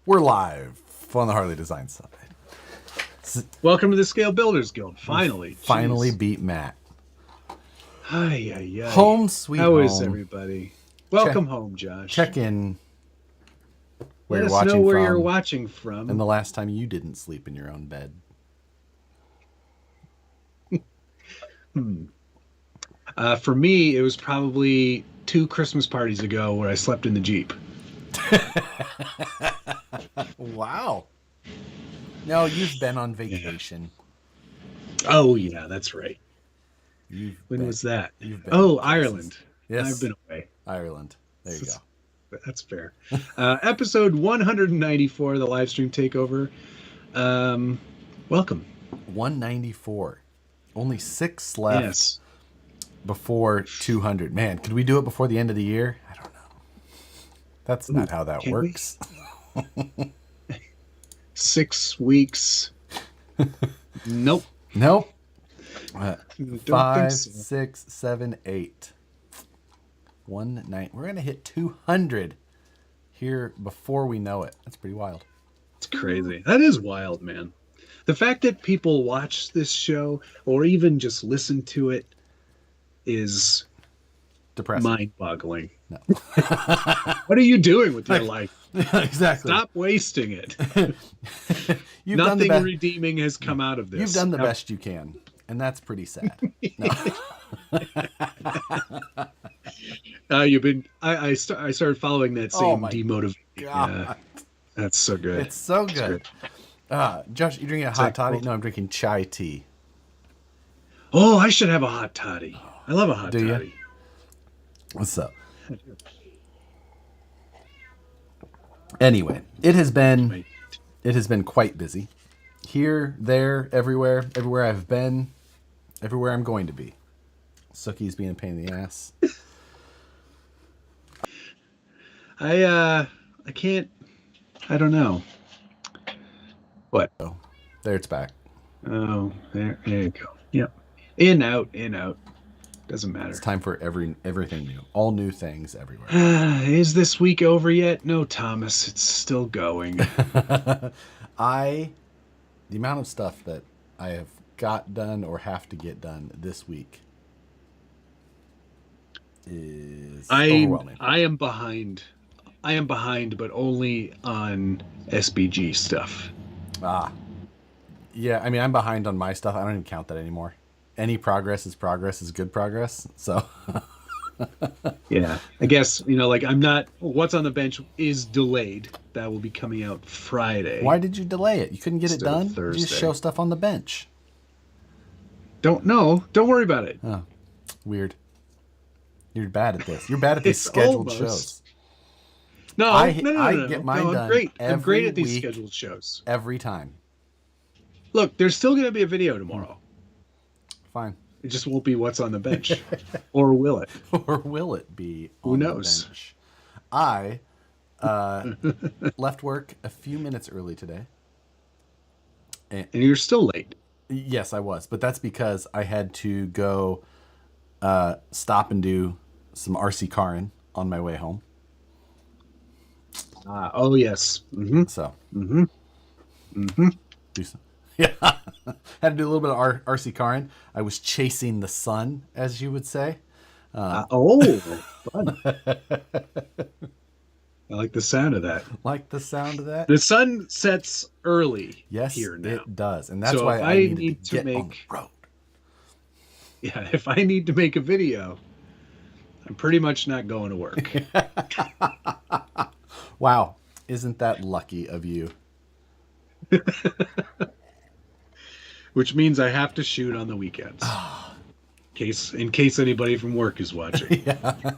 We're live on the Harley Design side. Welcome to the Scale Builders Guild. Finally. Finally beat Matt. Ay. Home sweet How home. is everybody? Welcome home, Josh. Check in where Let you're us know watching where from you're watching from. and the last time you didn't sleep in your own bed. For me, it was probably 2 Christmas parties ago where I slept in the Jeep. Wow. No, you've been on vacation. Yeah. Oh, yeah, that's right. When was that? Oh, Ireland. Yes. I've been away. Ireland. There you go. That's fair. Episode 194, the live stream takeover. Welcome. 194. Only 6 left. Yes. Before 200. Man, could we do it before the end of the year? I don't know. That's not how that works. 6 weeks. Nope. 5, 6, 7, 8. 1, 9. We're gonna hit 200 here before we know it. That's pretty wild. It's crazy. That is wild, man. The fact that people watch this show or even just listen to it is depressing, mind-boggling. No. What are you doing with your life? Exactly. Stop wasting it. Nothing redeeming has come out of this. You've done the best you can, and that's pretty sad. You've been. I started following that same demotivating. That's so good. It's so good. Josh, you drinking a hot toddy? No, I'm drinking chai tea. Oh, I should have a hot toddy. I love a hot toddy. You? What's up? Anyway, it has been quite busy. Here, there, everywhere I've been, everywhere I'm going to be. Sookie's being a pain in the ass. I can't. I don't know. What? Oh, there it's back. Oh, there you go. Yep. In, out. Doesn't matter. It's time for everything new. All new things everywhere. Is this week over yet? No, Thomas. It's still going. The amount of stuff that I have got done or have to get done this week is overwhelming. I am behind. But only on SBG stuff. Yeah, I mean, I'm behind on my stuff. I don't even count that anymore. Any progress is good progress. So yeah, I guess, like I'm not, what's on the bench is delayed. That will be coming out Friday. Why did you delay it? You couldn't get it done? Thursday. You just show stuff on the bench. Don't worry about it. Oh, weird. You're bad at this. You're bad at these scheduled shows. No, I no. get mine done. I'm great at these scheduled shows. Every time. Look, there's still going to be a video tomorrow. Fine. It just won't be what's on the bench. Or will it? Or will it be on Who knows? the bench? I left work a few minutes early today. And you're still late. Yes, I was. But that's because I had to go stop and do some RC carring on my way home. Oh, yes. Mm-hmm. So. Mm-hmm. Do some. Yeah, had to do a little bit of RC carring. I was chasing the sun, as you would say. Fun. I like the sound of that. The sun sets early. Yes, here now. It does, and that's why I need to get on the road. Yeah, if I need to make a video, I'm pretty much not going to work. Wow, isn't that lucky of you? Which means I have to shoot on the weekends. In case anybody from work is watching. Yeah.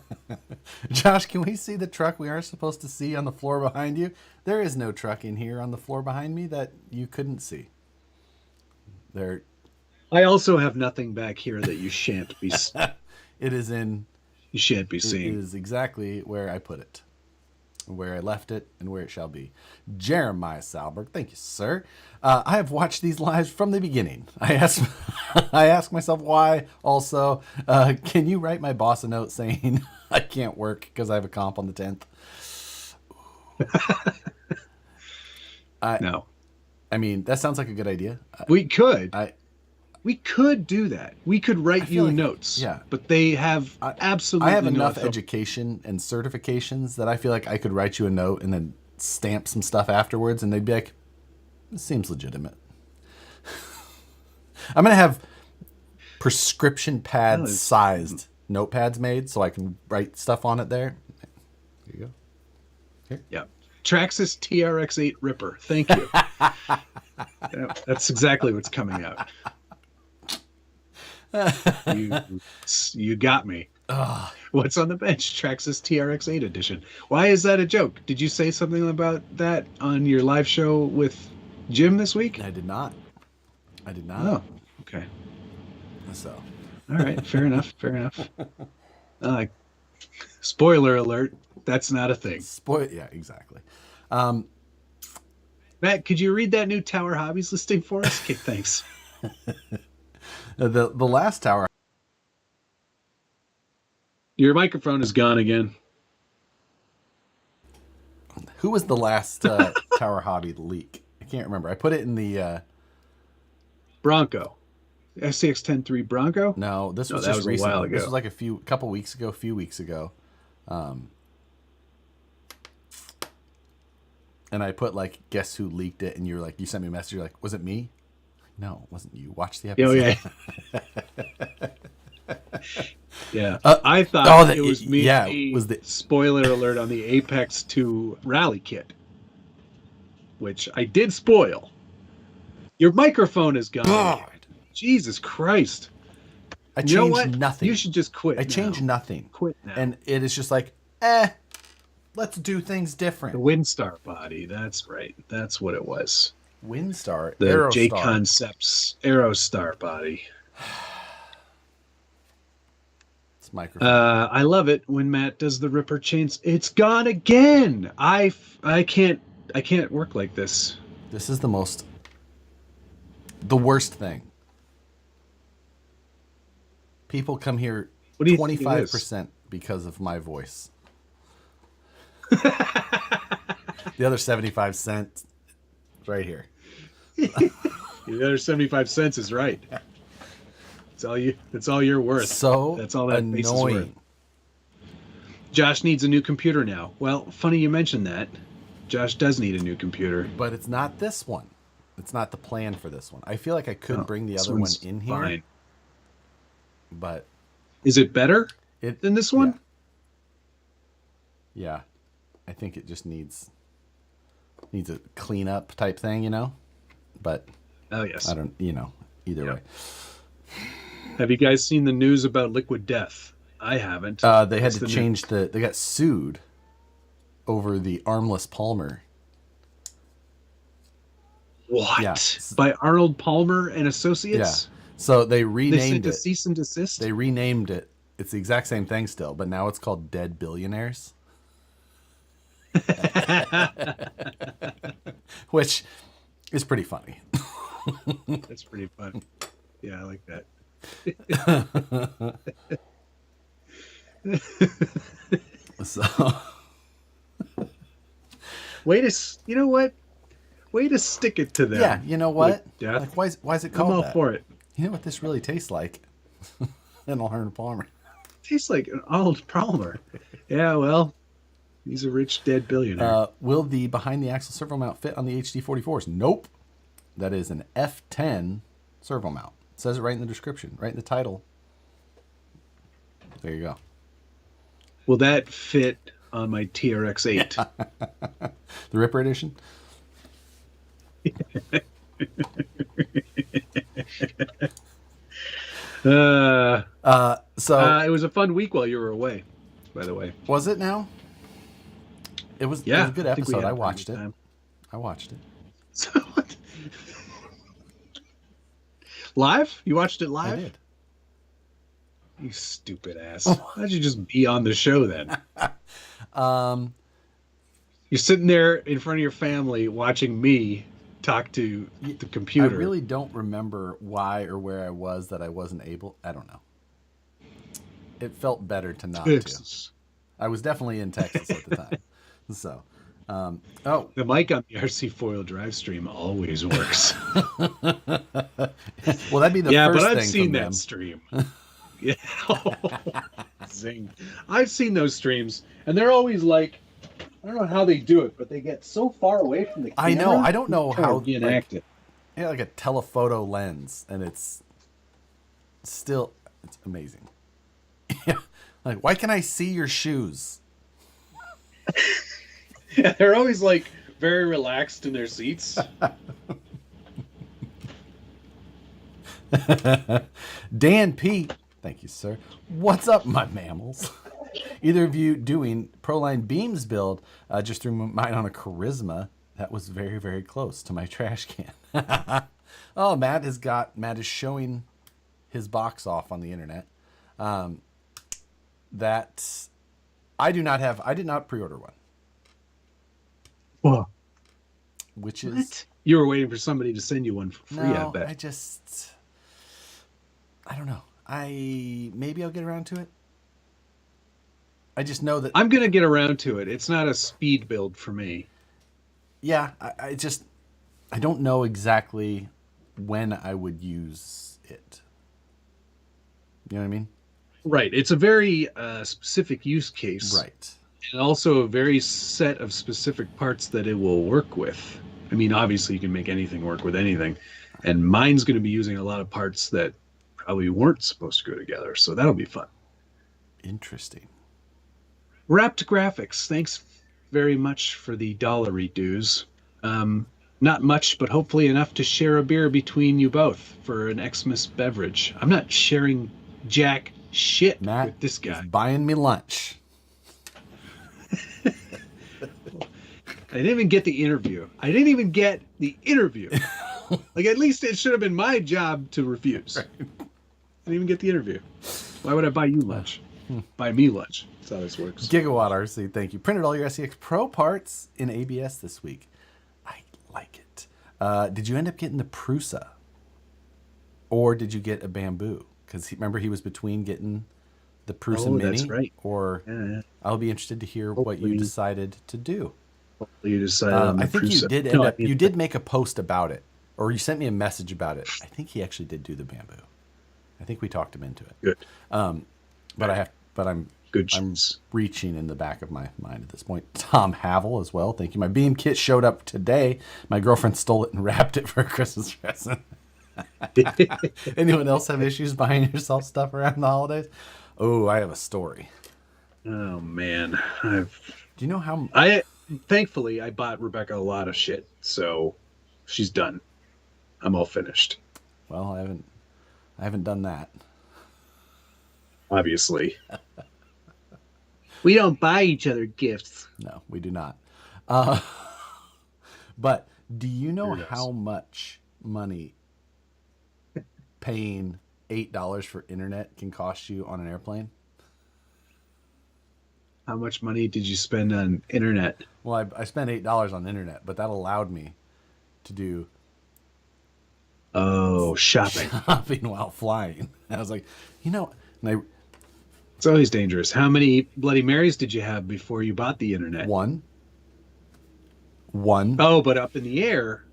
Josh, can we see the truck we are supposed to see on the floor behind you? There is no truck in here on the floor behind me that you couldn't see. There. I also have nothing back here that you shan't be. It is in. You shan't be seeing. It is exactly where I put it. Where I left it and where it shall be. Jeremiah Salberg, thank you, sir. I have watched these lives from the beginning. I ask myself why. Also, can you write my boss a note saying I can't work because I have a comp on the 10th? No. I mean, that sounds like a good idea. We could. I We could do that. We could write feel you like- notes. yeah. But they have absolutely I have no enough authority. education and certifications that I feel like I could write you a note and then stamp some stuff afterwards, and they'd be like, "This seems legitimate." I'm gonna have prescription pad sized notepads made so I can write stuff on it there. There you go. Yeah. Traxxas TRX8 Ripper. Thank you. Yeah, that's exactly what's coming out. You got me. What's on the bench? Traxxas TRX8 edition. Why is that a joke? Did you say something about that on your live show with Jim this week? I did not. Oh, okay. So, All right. Fair enough. Fair enough. Spoiler alert. That's not a thing. yeah, exactly. Matt, could you read that new Tower Hobbies listing for us? Okay, thanks. The last tower. Your microphone is gone again. Who was the last tower hobby leak? I can't remember. I put it in the. Bronco. SCX-10-3 Bronco? No, this was that just was a recently. while ago. This was like a few weeks ago. And I put like, guess who leaked it? And you're like, you sent me a message. You're like, was it me? No, it wasn't you. Watch the episode. Oh, yeah. Yeah. I thought it was me. Yeah, it was the spoiler alert on the Apex 2 rally kit, which I did spoil. Your microphone is gone. God. Jesus Christ. I You know changed what? nothing. You should just quit. I now. changed nothing. Quit now. And it is just like, let's do things different. The Windstar body. That's right. That's what it was. Windstar, The Aerostar. J Concepts Aerostar body. It's microphone. I love it when Matt does the Ripper chains. It's gone again. I can't work like this. This is the worst thing. People come here What do you think it is? 25% because of my voice. The other 75 cents right here. The other 75 cents is right. It's all you're worth. So that's all that face is worth. annoying. Josh needs a new computer now. Well, funny you mentioned that. Josh does need a new computer. But it's not this one. It's not the plan for this one. I feel like I could bring the this other one one's in here. fine. But Is it better than this one? Yeah. I think it just needs a cleanup type thing, you know? But Oh yes. I don't, either way. Have you guys seen the news about Liquid Death? I haven't. They had What's to the change they got sued over the armless Palmer. What? Yeah. By Arnold Palmer and Associates? Yeah. So they They renamed sent a it. cease and desist? They renamed it. It's the exact same thing still, but now it's called Dead Billionaires. Which is pretty funny. That's pretty fun. Yeah, I like that. So You know what? Way to stick it to them. yeah, you know what? Death. Like, why is it I'm called all that? for it. You know what this really tastes like? An Arnold Palmer. Tastes like an Arnold Palmer. Yeah, well, he's a rich dead billionaire. Will the behind the axle servo mount fit on the HD44s? Nope. That is an F10 servo mount. It says it right in the description, right in the title. There you go. Will that fit on my TRX-8? The Ripper edition? So it was a fun week while you were away, by the way. was it now? It was Yeah, a good I think we episode. had I a pretty watched good it. time. I watched it. So, live? You watched it live? I did. You stupid ass. Why'd you just be on the show then? You're sitting there in front of your family watching me talk to the computer. I really don't remember why or where I was that I wasn't able. I don't know. It felt better to not to. Texas. I was definitely in Texas at the time. So, Oh, The mic on the RC four-wheel drive stream always works. well, that'd be the Yeah, but first I've thing seen from that them. stream. Yeah. Zing. I've seen those streams, and they're always like, I don't know how they do it, but they get so far away from the I know. camera. I don't know trying to how, like, reenact it. yeah, like a telephoto lens, and it's still, it's amazing. Yeah. Like, why can I see your shoes? Yeah, they're always like very relaxed in their seats. Dan P, thank you, sir. What's up, my mammals? Either of you doing Proline Beams build? Just threw mine on a Charisma. That was very, very close to my trash can. Oh, Matt is showing his box off on the internet. That I did not pre-order one. Whoa. Which is What? You were waiting for somebody to send you one for free, I no, bet. I don't know. Maybe I'll get around to it. I just know that I'm going to get around to it. It's not a speed build for me. yeah, I don't know exactly when I would use it. You know what I mean? Right. It's a very specific use case. Right. And also a very set of specific parts that it will work with. I mean, obviously you can make anything work with anything. And mine's going to be using a lot of parts that probably weren't supposed to go together. So that'll be fun. Interesting. Wrapped Graphics, thanks very much for the dollary dues. Not much, but hopefully enough to share a beer between you both for an Xmas beverage. I'm not sharing jack shit Matt with this guy. is buying me lunch. I didn't even get the interview. Like, at least it should have been my job to refuse. Right. I didn't even get the interview. Why would I buy you lunch? Buy me lunch. That's how this works. Gigawatt RC, thank you. Printed all your SCX Pro parts in ABS this week. I like it. Did you end up getting the Prusa? Or did you get a Bamboo? Because remember, he was between getting the Prusa Mini. That's right. Or Yeah. I'll be interested to hear what you decided to do. Hopefully you decided on the I think Prusa. you did end up. You did make a post about it, or you sent me a message about it. I think he actually did do the Bamboo. I think we talked him into it. Good. But I'm Good I'm choice. reaching in the back of my mind at this point. Tom Havel as well. Thank you. My Beam kit showed up today. My girlfriend stole it and wrapped it for a Christmas present. Anyone else have issues buying yourself stuff around the holidays? Oh, I have a story. Oh man. Do you know how? Thankfully I bought Rebecca a lot of shit, so she's done. I'm all finished. Well, I haven't done that. Obviously. We don't buy each other gifts. No, we do not. But do you know how much money paying $8 for internet can cost you on an airplane? How much money did you spend on internet? Well, I spent $8 on internet, but that allowed me to do Shopping. shopping while flying. And I was like, and It's always dangerous. How many Bloody Marys did you have before you bought the internet? One. Oh, but up in the air.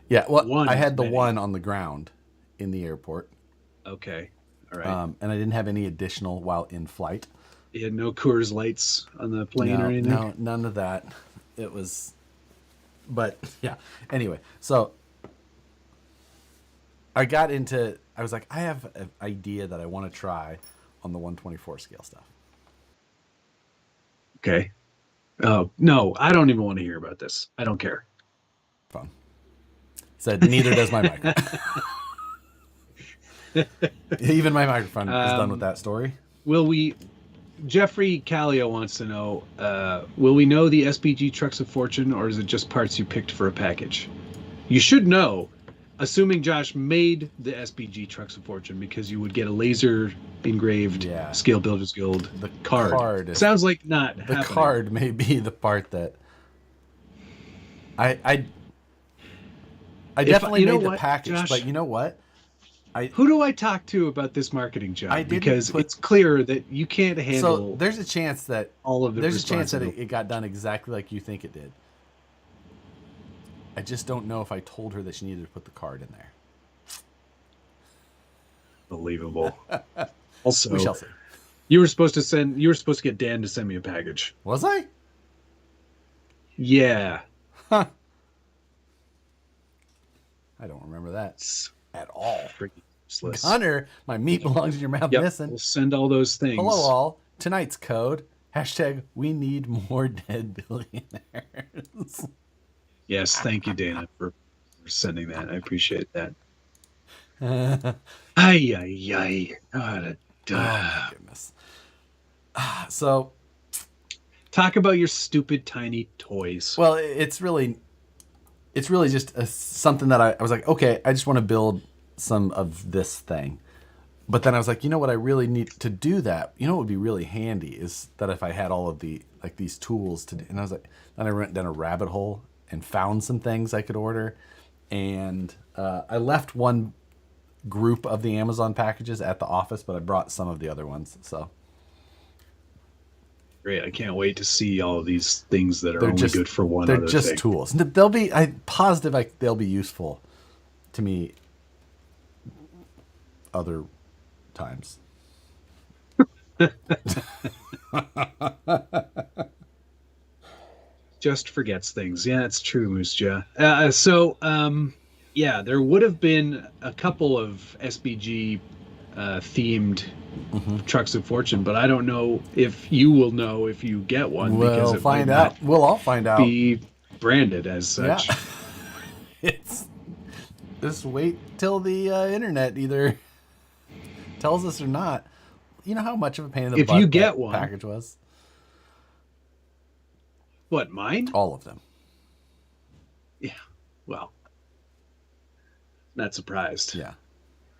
Yeah, well, One I is had the many. one on the ground in the airport. Okay. All right. And I didn't have any additional while in flight. You had no Coors Lights on the plane or anything? No, none of that. It was, but yeah. Anyway, so I was like, I have an idea that I want to try on the 124 scale stuff. Okay. Oh, no, I don't even want to hear about this. I don't care. Fun. Said neither does my microphone. Even my microphone is done with that story. Jeffrey Callio wants to know, will we know the SBG Trucks of Fortune, or is it just parts you picked for a package? You should know, assuming Josh made the SBG Trucks of Fortune, because you would get a laser engraved Scale Builders Guild card. Sounds like not the happening. card may be the part that I definitely made the package, Josh, but you know what? Who do I talk to about this marketing job? I didn't Because put- it's clear that you can't So handle there's a chance that all of the there's a chance that responsibility. it got done exactly like you think it did. I just don't know if I told her that she needed to put the card in there. Unbelievable. Also, We shall see. you were supposed to get Dan to send me a package. Was I? Yeah. Huh. I don't remember that It's at all. freaking useless. Hunter, my meat belongs in your mouth. Yep, Missing. we'll send all those things. Hello all. Tonight's code # we need more dead billionaires. Yes, thank you, Dana, for sending that. I appreciate that. Ay, ay, ay. God, Oh my goodness. So, talk about your stupid tiny toys. well, it's really just something that I was like, okay, I just want to build some of this thing. But then I was like, you know what I really need to do that? You know what would be really handy is that if I had all of the like these tools to do, and I was like, then I went down a rabbit hole and found some things I could order, and I left one group of the Amazon packages at the office, but I brought some of the other ones. So Great. I can't wait to see all of these things that are they're only just good for one they're other just thing. tools. They'll be positive they'll be useful to me other times. Just forgets things. Yeah, it's true, Moose Jaw. Yeah, there would have been a couple of SBG themed trucks of fortune, but I don't know if you will know if you get one because We'll it find might out. not We'll all find out. be branded as such. Yeah. It's just wait till the internet either tells us or not. You know how much of a pain in the If butt you get that one- package was? What, mine? All of them. Yeah. Well, not surprised. Yeah.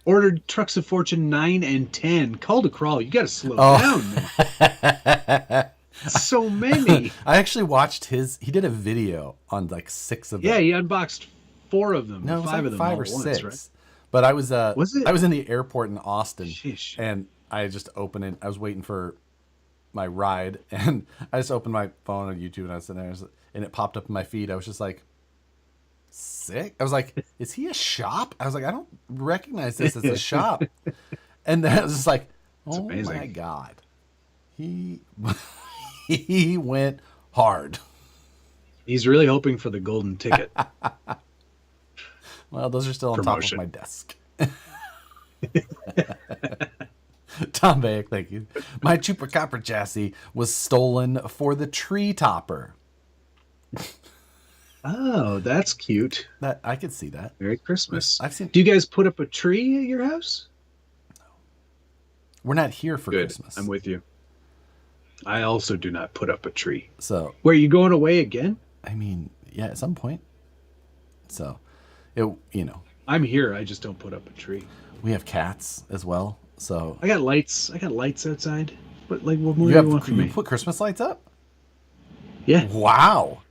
Ordered trucks of fortune 9 and 10. Call to crawl. You got to slow Oh. down, man. So many. I actually watched he did a video on like 6 of them. Yeah, he unboxed 4 of them. No, it was 5 like of them 5 all or at once, 6. right? But I was Was it? I was in the airport in Austin, Sheesh. and I just opened it. I was waiting for my ride, and I just opened my phone on YouTube, and I was sitting there, and it popped up in my feed. I was just like, sick. I was like, is he a shop? I was like, I don't recognize this as a shop. And then I was just like, oh amazing. my God. He he went hard. He's really hoping for the golden ticket. Well, those are still on Promotion. top of my desk. Tom Bayek, thank you. My Chupacabra chassis was stolen for the tree topper. Oh, that's cute. That I could see that. Merry Christmas. I've seen. Do you guys put up a tree at your house? We're not here for Good. Christmas. I'm with you. I also do not put up a tree. So, Where, you going away again? I mean, yeah, at some point. So, you know, I'm here. I just don't put up a tree. we have cats as well. So, I got lights. I got lights outside. But like, what more you do you want from you me? put Christmas lights up? Yeah. Wow.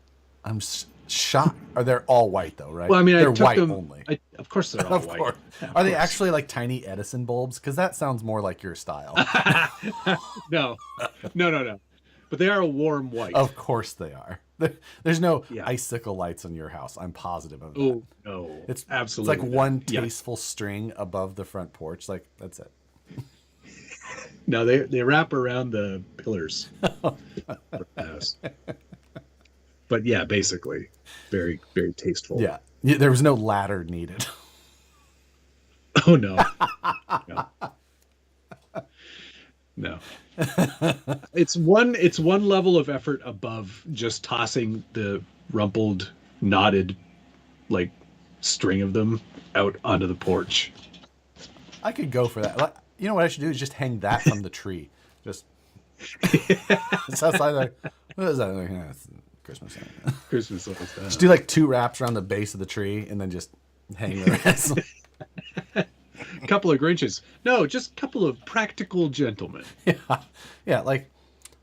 I'm shocked. Are they all white though, right? Well, I mean, they're I took white them. only. Of course, they're all Of white. course. Are they actually like tiny Edison bulbs? Because that sounds more like your style. No. But they are a warm white. Of course they are. There's no Yeah. icicle lights on your house. I'm positive of that. Oh no! It's absolutely. It's like not. one Yeah. tasteful string above the front porch. Like that's it. No, they wrap around the pillars. of the house. But yeah, basically, very very tasteful. Yeah. There was no ladder needed. Oh no. No. It's one level of effort above just tossing the rumpled, knotted, like string of them out onto the porch. I could go for that. Like, you know what I should do is just hang that from the tree. Just it's outside like, what is that? Like, yeah, it's Christmas. Christmas lights. Just do like 2 wraps around the base of the tree and then just hang the rest. A couple of Grinches. No, just a couple of practical gentlemen. Yeah, like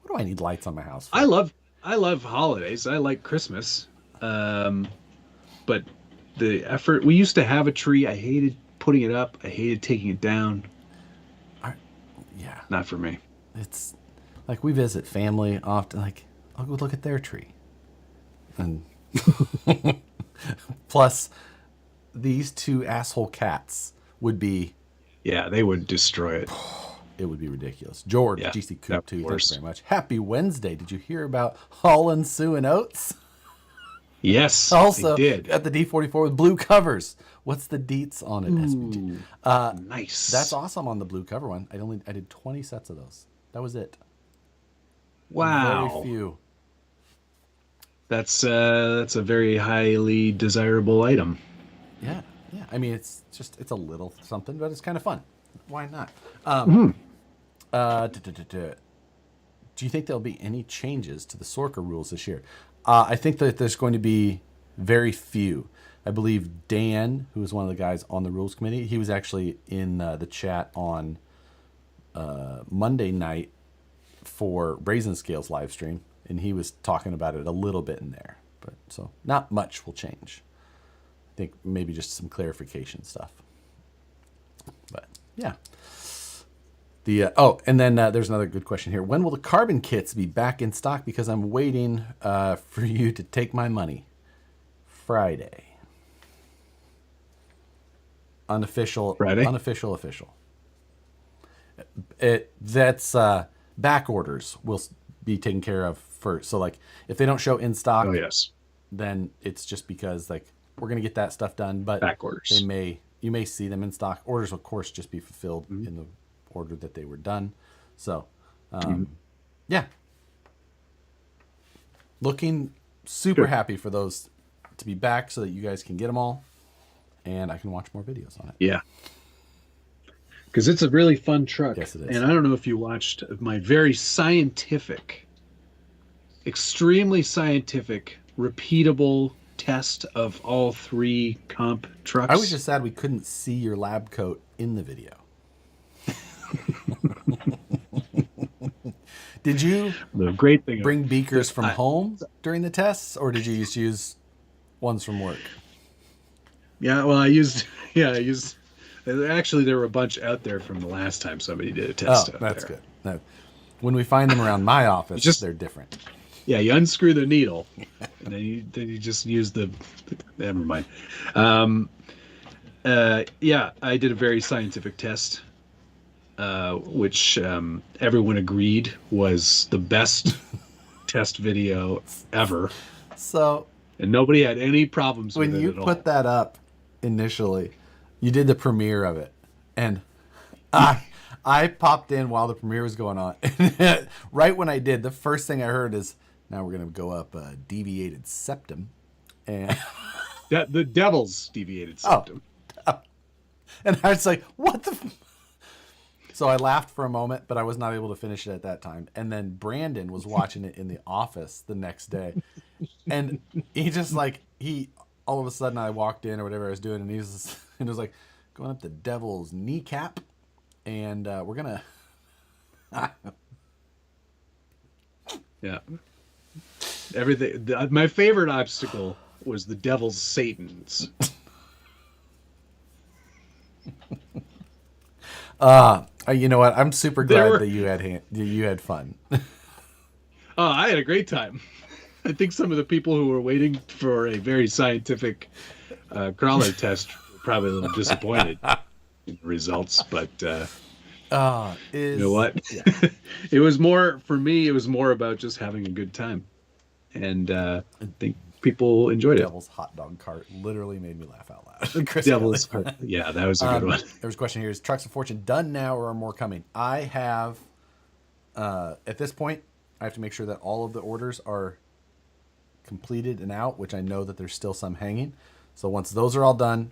what do I need lights on my house for? I love holidays. I like Christmas. But the effort, we used to have a tree. I hated putting it up. I hated taking it down. Yeah, Not for me. it's like we visit family often. Like, I'll go look at their tree, and plus these two asshole cats would be. Yeah, they would destroy it. It would be ridiculous. George, Yeah, GC that Coop 2, thank you worse. very much. Happy Wednesday. Did you hear about Holland, Sue, and Oates? Yes, I Also, did. got the D44 with blue covers. What's the deets on it, SBG? Nice. That's awesome on the blue cover one. I did 20 sets of those. That was it. Wow. Very few. That's a very highly desirable item. Yeah, yeah. I mean, it's a little something, but it's kind of fun. Why not? Do you think there'll be any changes to the Sorka rules this year? I think that there's going to be very few. I believe Dan, who was one of the guys on the rules committee, he was actually in the chat on Monday night for Brazen Scales live stream, and he was talking about it a little bit in there. But so not much will change. I think maybe just some clarification stuff. But yeah. And then there's another good question here. When will the carbon kits be back in stock? Because I'm waiting for you to take my money. Friday. Unofficial. Friday? Unofficial. Official. That's back orders will be taken care of first. So like if they don't show in stock, Oh yes, then it's just because like we're gonna get that stuff done. But back orders. you may see them in stock. Orders, of course, just be fulfilled in the order that they were done. So, yeah. Looking super happy for those to be back so that you guys can get them all and I can watch more videos on it. Yeah. Because it's a really fun truck. Yes, it is. And I don't know if you watched my very scientific, extremely scientific, repeatable test of all three comp trucks. I was just sad we couldn't see your lab coat in the video. Did you the great thing bring beakers from home during the tests, or did you just use ones from work? Yeah, well, I used. Actually, there were a bunch out there from the last time somebody did a test. That's good. No, when we find them around my office, they're different. Yeah, you unscrew the needle, and then you just use the. Never mind. Yeah, I did a very scientific test, which everyone agreed was the best test video ever. So, and nobody had any problems with it at all. When you put that up initially, you did the premiere of it, and I popped in while the premiere was going on. Right when I did, the first thing I heard is, now we're going to go up a deviated septum. And the devil's deviated septum. Oh. And I was like, what the... So I laughed for a moment, but I was not able to finish it at that time. And then Brandon was watching it in the office the next day. And he just like, all of a sudden I walked in or whatever I was doing, and he was like, going up the devil's kneecap. And we're going to... Yeah. Everything. My favorite obstacle was the devil's Satans. You know what? I'm super glad that you had fun. Oh, I had a great time. I think some of the people who were waiting for a very scientific crawler test were probably a little disappointed in the results, but you know what? Yeah. It was more for me. It was more about just having a good time, and I think people enjoyed it. Devil's hot dog cart literally made me laugh out loud. Devil's cart. Yeah, that was a good one. There was a question here: is Trucks of Fortune done now, or are more coming? I have. At this point, I have to make sure that all of the orders are completed and out, which I know that there's still some hanging. So once those are all done,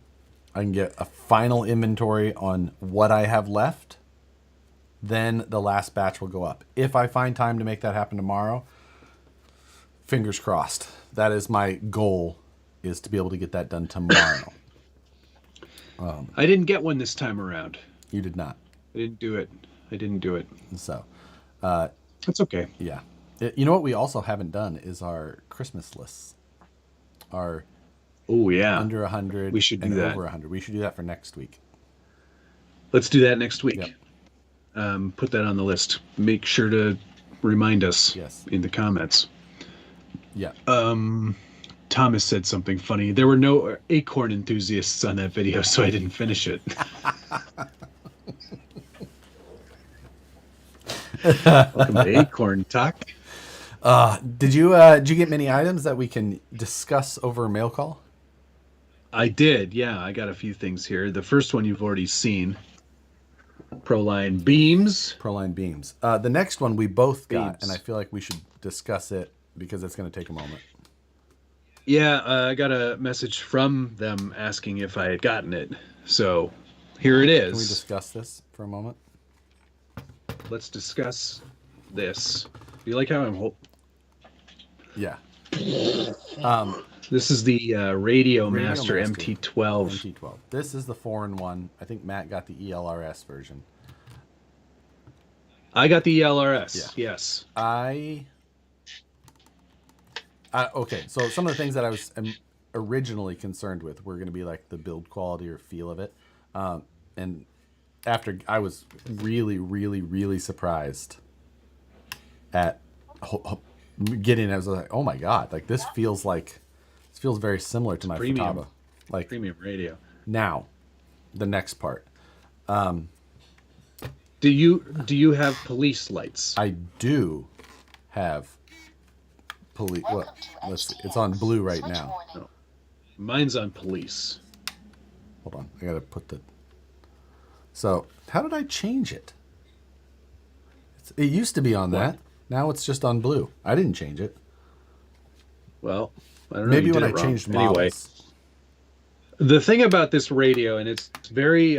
I can get a final inventory on what I have left. Then the last batch will go up. If I find time to make that happen tomorrow, fingers crossed. That is my goal, is to be able to get that done tomorrow. I didn't get one this time around. You did not. I didn't do it. So, that's okay. Yeah. You know what we also haven't done is our Christmas lists. Oh yeah. Under 100. We should do and that. Over 100. We should do that for next week. Let's do that next week. Yep. Put that on the list. Make sure to remind us in the comments. Yeah. Thomas said something funny. There were no acorn enthusiasts on that video, so I didn't finish it. Welcome to Acorn Talk. Did you get many items that we can discuss over mail call? I did, yeah. I got a few things here. The first one you've already seen. Proline beams. Proline beams. The next one we both got, Beams. and I feel like we should discuss it because it's going to take a moment. Yeah, I got a message from them asking if I had gotten it. So here it is. Can we discuss this for a moment? Let's discuss this. Do you like how I'm Yeah. This is the Radio Master Master MT12. MT12. This is the 4-in-1. I think Matt got the ELRS version. I got the ELRS. Yeah. Yes. Okay, so some of the things that I was originally concerned with were going to be like the build quality or feel of it. And after I was really, really, really surprised at getting it, I was like, oh my God, like this feels very similar to my premium. Futaba. Like Premium radio. Now, the next part. Do you have police lights? I do have police. What? Let's see. It's on blue right now. No. Mine's on police. Hold on. I gotta put the. So how did I change it? It used to be on that. Now it's just on blue. I didn't change it. Well, I don't know. Maybe when I changed models. Anyway, the thing about this radio, and it's very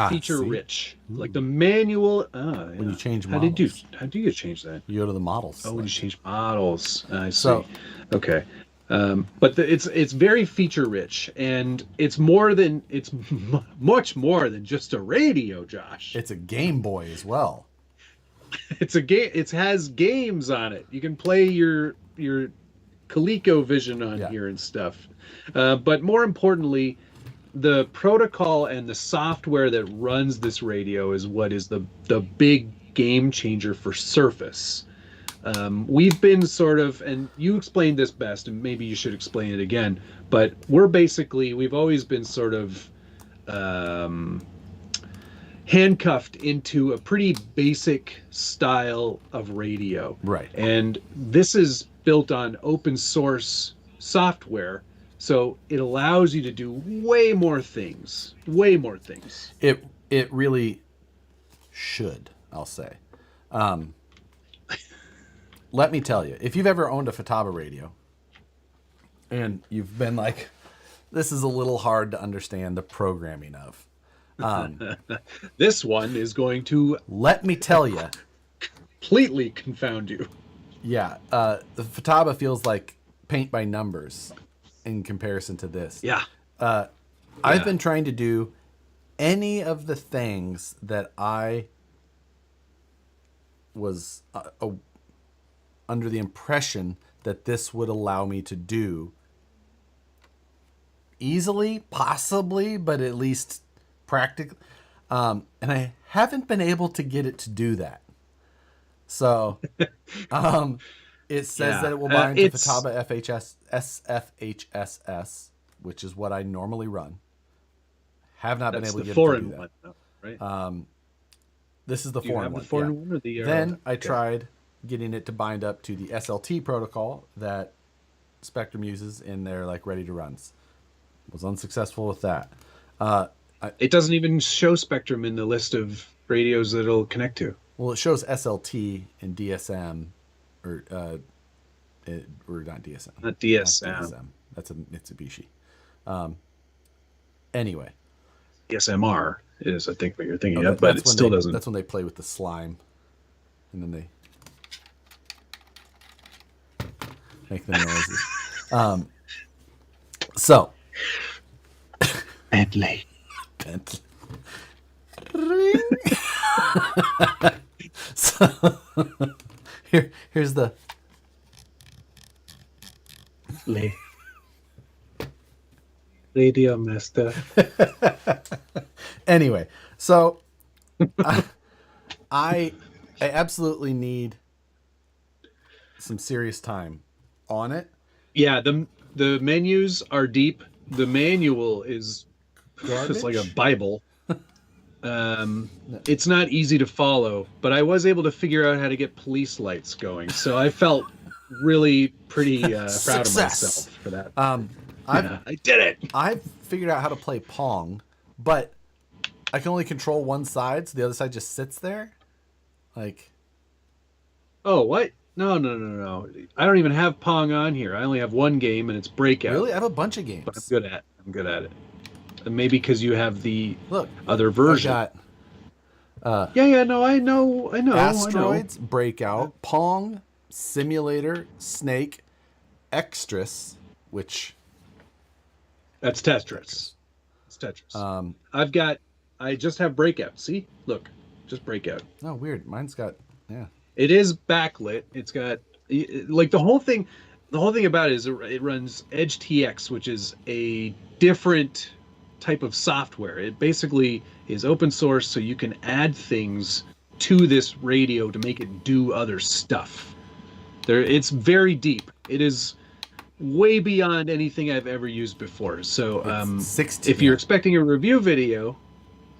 feature rich. Like the manual. When you change how models. how do you change that? You go to the models. Oh, when you change models. I see. So, okay. But it's very feature rich, and it's much more than just a radio, Josh. It's a Game Boy as well. It's a game. It has games on it. You can play your ColecoVision on here and stuff. But more importantly, the protocol and the software that runs this radio is what is the big game changer for Surface. We've been sort of, and you explained this best, and maybe you should explain it again, but we've always been sort of handcuffed into a pretty basic style of radio. Right. And this is built on open source software, so it allows you to do way more things. It really should, I'll say. Let me tell you, if you've ever owned a Futaba radio and you've been like, this is a little hard to understand the programming of. This one is going to, let me tell you, completely confound you. Yeah, the Futaba feels like paint by numbers in comparison to this. Yeah. I've been trying to do any of the things that I was under the impression that this would allow me to do easily, possibly, but at least practically. And I haven't been able to get it to do that. So it says that it will bind to Futaba SFHSS, which is what I normally run. Have not been able to get it to do that. Though, right? This is the 4-in-1. Or the, then I tried getting it to bind up to the SLT protocol that Spectrum uses in their ready to runs. Was unsuccessful with that. It doesn't even show Spectrum in the list of radios that it'll connect to. Well, it shows SLT and DSM, or not DSM. Not DSM. Not DSM. That's a Mitsubishi. Anyway. DSMR is, I think, what you're thinking of, but it still doesn't. That's when they play with the slime, and then they make the noises. So. Bentley. Ring. So here's the. Radio Master. Anyway, so I, I absolutely need some serious time on it. Yeah, the menus are deep. The manual is it's like a Garbage. Bible. It's not easy to follow, but I was able to figure out how to get police lights going. So I felt really pretty proud of Success. myself for that. I did it. I've figured out how to play Pong, but I can only control one side, so the other side just sits there. Like, Oh, what? No. I don't even have Pong on here. I only have one game, and it's Breakout. really? I have a bunch of But I'm games. good at it. And maybe because you have the Look, other I version. got Yeah. No, I know. Asteroids, Breakout, Pong, Simulator, Snake, Extras, which That's Tetris. It's Tetris. I just have Breakout. See? Look, just Breakout. oh weird. Mine's got It is backlit. It's got like the whole thing. The whole thing about it is it runs Edge TX, which is a different type of software. It basically is open source, so you can add things to this radio to make it do other stuff. It's very deep. It is way beyond anything I've ever used before. So, 16. if you're expecting a review video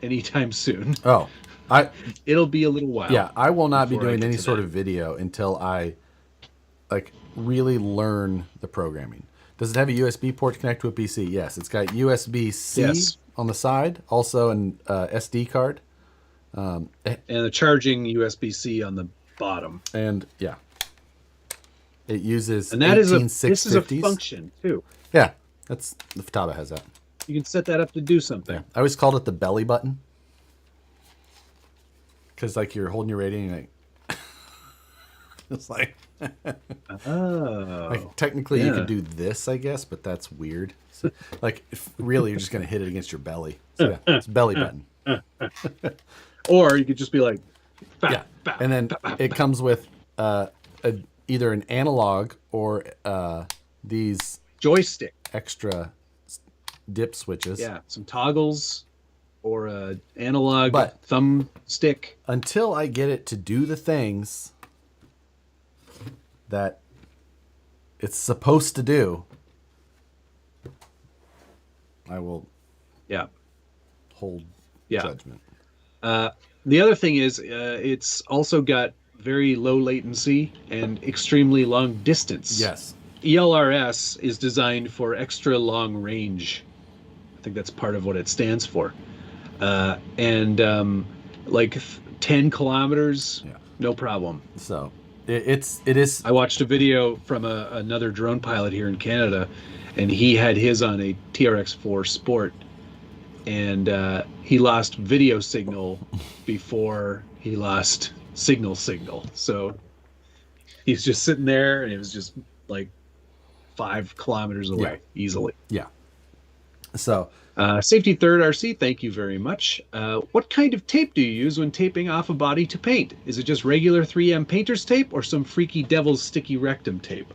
anytime soon, Oh, it'll be a little while. yeah, I will not be before I doing get any to sort that. of video until I like really learn the programming. Does it have a USB port to connect to a PC? Yes, it's got USB-C Yes. on the side, also an SD card, And the charging USB-C on the bottom. and yeah, it uses And that is this is a 18650s. function too. Yeah, that's the Futaba has that. You can set that up to do something. Yeah, I always called it the belly button because like you're holding your radio, and like it's like. Oh. Like technically you yeah. could do this, I guess, but that's weird. So, like if really you're just gonna hit it against your belly. So yeah, it's belly button. Or you could just be like, bap, Yeah, bap, and then bap, bap, it bap. comes with either an analog or these Joystick. extra dip switches. Yeah, some toggles or a analog But- thumb stick. Until I get it to do the things that it's supposed to do, I will Yeah. hold Yeah. judgment. The other thing is, it's also got very low latency and extremely long distance. Yes. ELRS is designed for extra long range. I think that's part of what it stands for. Like 10 kilometers, Yeah. no problem. So it is. I watched a video from another drone pilot here in Canada, and he had his on a TRX-4 Sport, and he lost video signal before he lost signal. So he's just sitting there, and it was just like 5 kilometers away easily. Yeah. So Safety Third RC, thank you very much. What kind of tape do you use when taping off a body to paint? Is it just regular 3M painter's tape or some freaky devil's sticky rectum tape?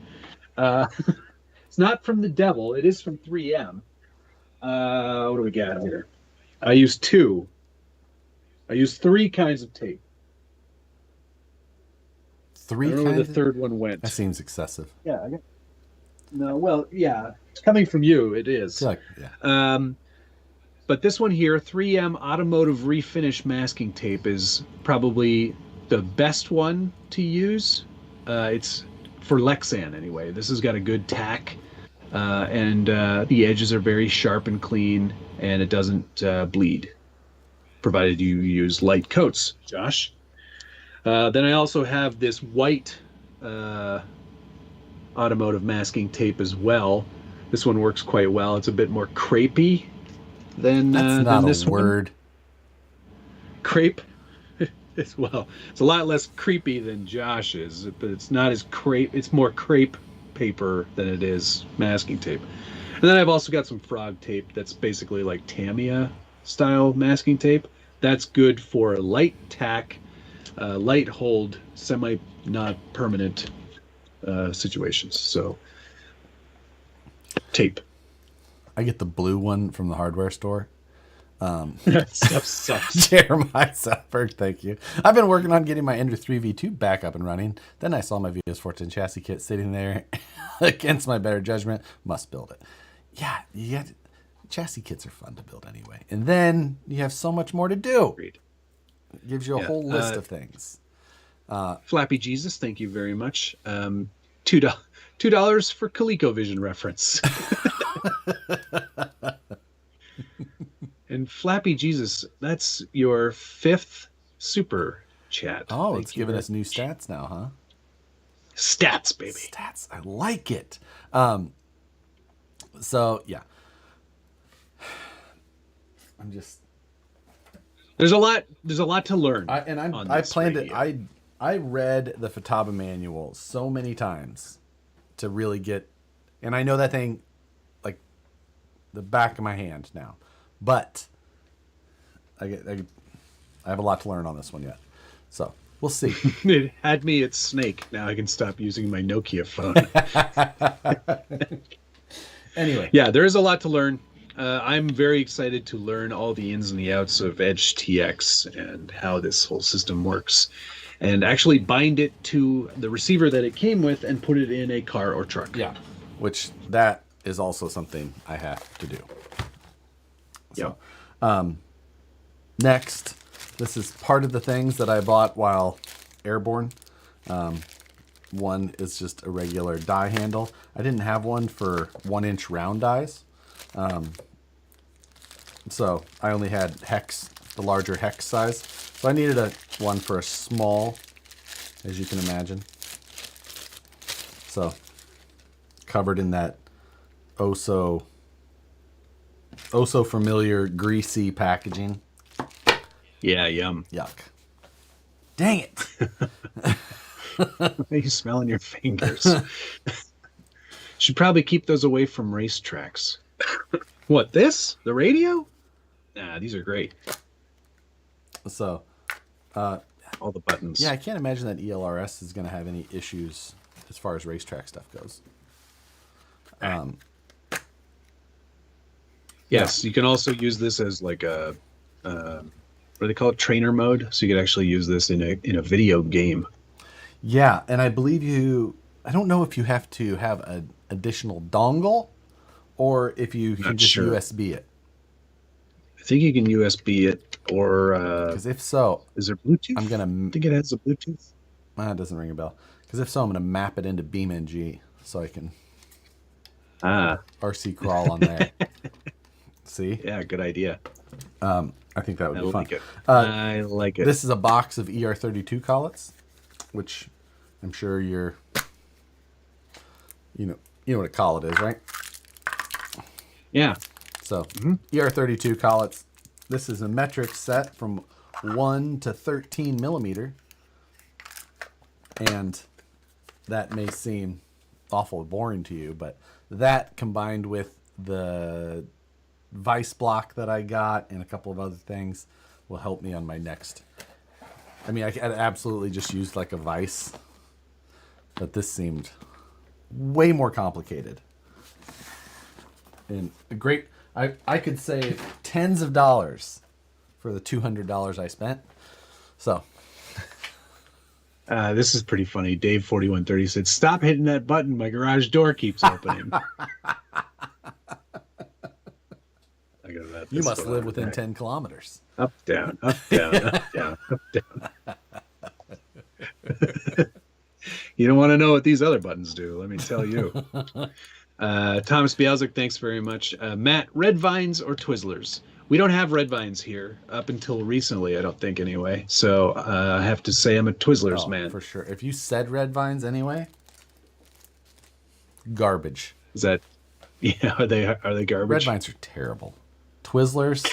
It's not from the devil. It is from 3M. What do we got here? I use 2. I use 3 kinds of tape. I 3 don't know where kinds. the third one went. That seems excessive. Yeah. No, well, yeah. Coming from you, it is. I feel like, yeah. But this one here, 3M Automotive Refinish Masking Tape, is probably the best one to use. It's for Lexan anyway. This has got a good tack, and the edges are very sharp and clean, and it doesn't bleed, provided you use light coats, Josh. Then I also have this white automotive masking tape as well. This one works quite well. It's a bit more crepey than That's not this a word. one. Crepe. It's a lot less creepy than Josh's, but it's not as crepe. It's more crepe paper than it is masking tape. And then I've also got some frog tape that's basically like Tamiya style masking tape. That's good for light tack, light hold, semi not permanent situations. So tape. I get the blue one from the hardware store. That stuff sucks. Jeremiah Salberg, thank you. I've been working on getting my Ender 3v2 back up and running. Then I saw my VS Fortune chassis kit sitting there against my better judgment. Must build it. Yeah, chassis kits are fun to build anyway. And then you have so much more to do. Agreed. It gives you a whole list of things. Flappy Jesus, thank you very much. $2 for ColecoVision reference. And Flappy Jesus, that's your 5th super chat. Oh, it's giving us new stats now, huh? Stats, baby. Stats. I like it. So yeah. I'm just. There's a lot to learn. I planned it. I read the Futaba manual so many times to really get, and I know that thing like the back of my hand now, but I have a lot to learn on this one yet. So we'll see. It had me at Snake. Now I can stop using my Nokia phone. Anyway. Yeah, there is a lot to learn. I'm very excited to learn all the ins and the outs of Edge TX and how this whole system works, and actually bind it to the receiver that it came with and put it in a car or truck. Yeah, which that is also something I have to do. So, next, this is part of the things that I bought while airborne. One is just a regular die handle. I didn't have one for 1-inch round dies. So I only had hex, the larger hex size. So I needed one for a small, as you can imagine. So covered in that oh so familiar greasy packaging. Yeah, yum. Yuck. Dang it. What are you smelling your fingers? Should probably keep those away from racetracks. What, this? The radio? Nah, these are great. So, all the buttons. Yeah, I can't imagine that ELRS is going to have any issues as far as racetrack stuff goes. Yes, you can also use this as like a what do they call it? Trainer mode. So you could actually use this in a video game. Yeah, and I believe I don't know if you have to have an additional dongle or if you can just USB it. I think you can USB it, or because if so, is there Bluetooth? I think it has a Bluetooth. It doesn't ring a bell. Because if so, I'm gonna map it into BeamNG so I can RC crawl on there. See? Yeah, good idea. I think that would be fun. Like it. I like it. This is a box of ER32 collets, which I'm sure you know what a collet is, right? Yeah. So ER32 collets. This is a metric set from 1 to 13 millimeter, and that may seem awful boring to you, but that combined with the vice block that I got and a couple of other things will help me on my next. I mean, I absolutely just used like a vice, but this seemed way more complicated. And great, I could save tens of dollars for the $200 I spent. So. This is pretty funny. Dave 4130 said, "Stop hitting that button. My garage door keeps opening." You must live within 10 kilometers. Up, down, up, down, up, down, up, down. You don't want to know what these other buttons do, let me tell you. Thomas Bialzik, thanks very much. Matt, red vines or Twizzlers? We don't have red vines here, up until recently, I don't think, anyway. So I have to say I'm a Twizzlers man. For sure. If you said red vines anyway, garbage. Is that... Yeah, are they garbage? Red vines are terrible. Twizzlers,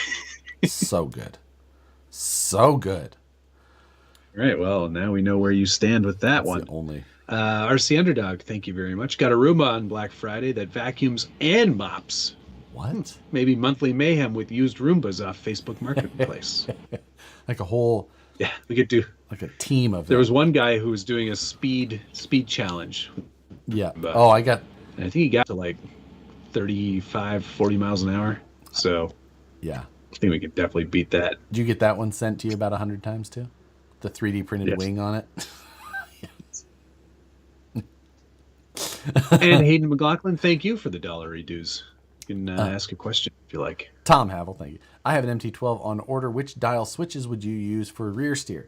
so good. So good. All right, well, now we know where you stand with that one. Only. RC Underdog, thank you very much. Got a Roomba on Black Friday that vacuums and mops. What? Maybe monthly mayhem with used Roombas off Facebook Marketplace. Like a whole... Yeah, we could do... Like a team of them. There was one guy who was doing a speed challenge. Yeah. Oh, I got... And I think he got to like 35, 40 miles an hour. So Yeah. I think we could definitely beat that. Did you get that one sent to you about 100 times too? The 3D printed Yes. wing on it. And Hayden McLaughlin, thank you for the $1 dues. You can ask a question if you like. Tom Havel, thank you. I have an MT-12 on order. Which dial switches would you use for rear steer?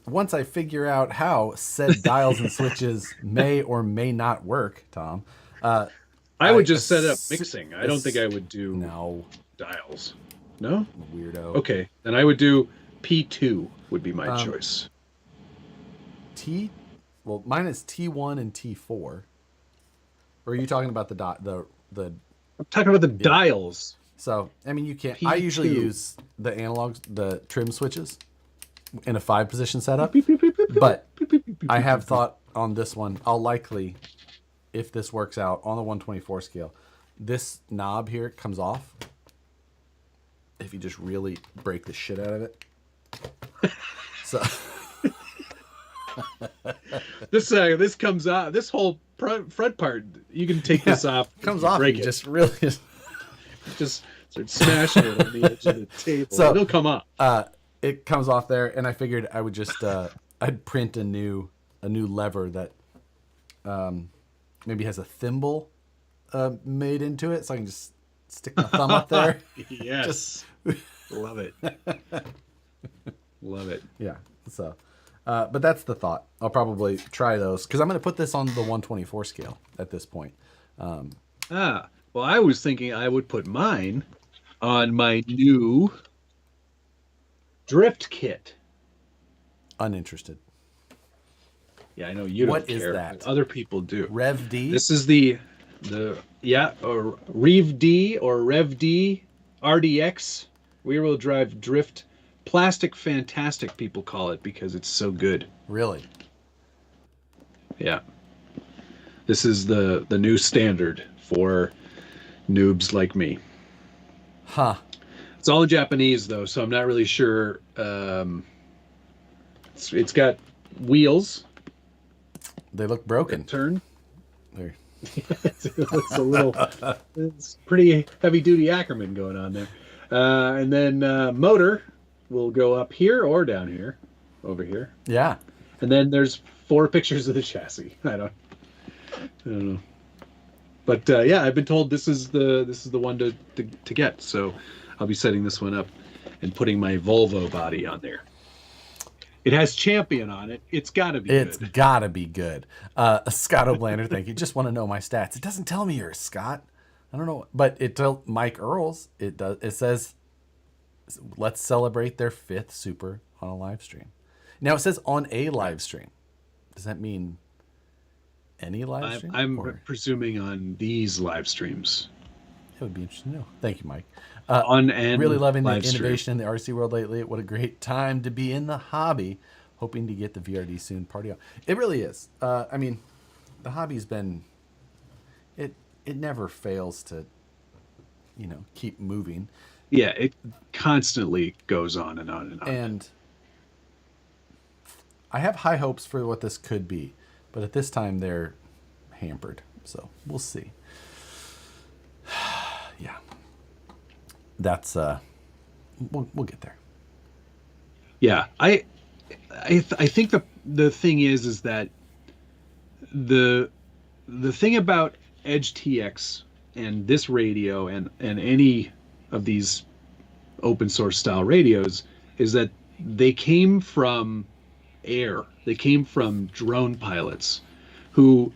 Once I figure out how said dials and switches may or may not work, Tom, I would just set up mixing. I don't think I would do no dials. No? Weirdo. Okay, then I would do P2 would be my choice. Well, mine is T1 and T4. Or are you talking about the I'm talking about the dials. So, I mean, you can't. P2. I usually use the analogs, the trim switches in a 5-position setup. But I have thought on this one, I'll likely, if this works out on the 124 scale, this knob here comes off. If you just really break the shit out of it. So this comes off. This whole front part, you can take this off. Comes off. Break you it. just really just start smashing it on the edge of the table. So it'll come off. It comes off there, and I figured I would just I'd print a new lever that maybe has a thimble made into it, so I can just stick my thumb up there. Yes, love it. Love it. Yeah. So, but that's the thought. I'll probably try those because I'm going to put this on the 124 scale at this point. Well, I was thinking I would put mine on my new drift kit. Uninterested. Yeah, I know you don't What care. is that? But other people do. Rev D. This is the or Rev D or Rev D RDX rear-wheel drive drift plastic fantastic. People call it because it's so good. Really? Yeah. This is the new standard for noobs like me. Huh. It's all Japanese though, so I'm not really sure. It's got wheels. They look broken. Turn. There. It's a little. It's pretty heavy duty Ackerman going on there, and then motor will go up here or down here, over here. Yeah. And then there's 4 pictures of the chassis. I don't know. But yeah, I've been told this is the one to get. So I'll be setting this one up and putting my Volvo body on there. It has Champion on it. It's got to be It's good. got to be good. Scott O'Blander, thank you. Just want to know my stats. It doesn't tell me yours, Scott. I don't know. But it told Mike Earls. It does. It says, let's celebrate their 5th Super on a live stream. Now it says on a live stream. Does that mean any live stream? I'm presuming on these live streams. It would be interesting to know. Thank you, Mike. On and really loving the live stream. innovation in the RC world lately. What a great time to be in the hobby. Hoping to get the VRD soon. Party on. It really is. I mean, the hobby's been. It never fails to, keep moving. Yeah, it constantly goes on and on and on. And I have high hopes for what this could be, but at this time they're hampered. So we'll see. Yeah. That's we'll get there. Yeah, I think the thing is that the thing about Edge TX and this radio and any of these open source style radios is that they came from air. They came from drone pilots who,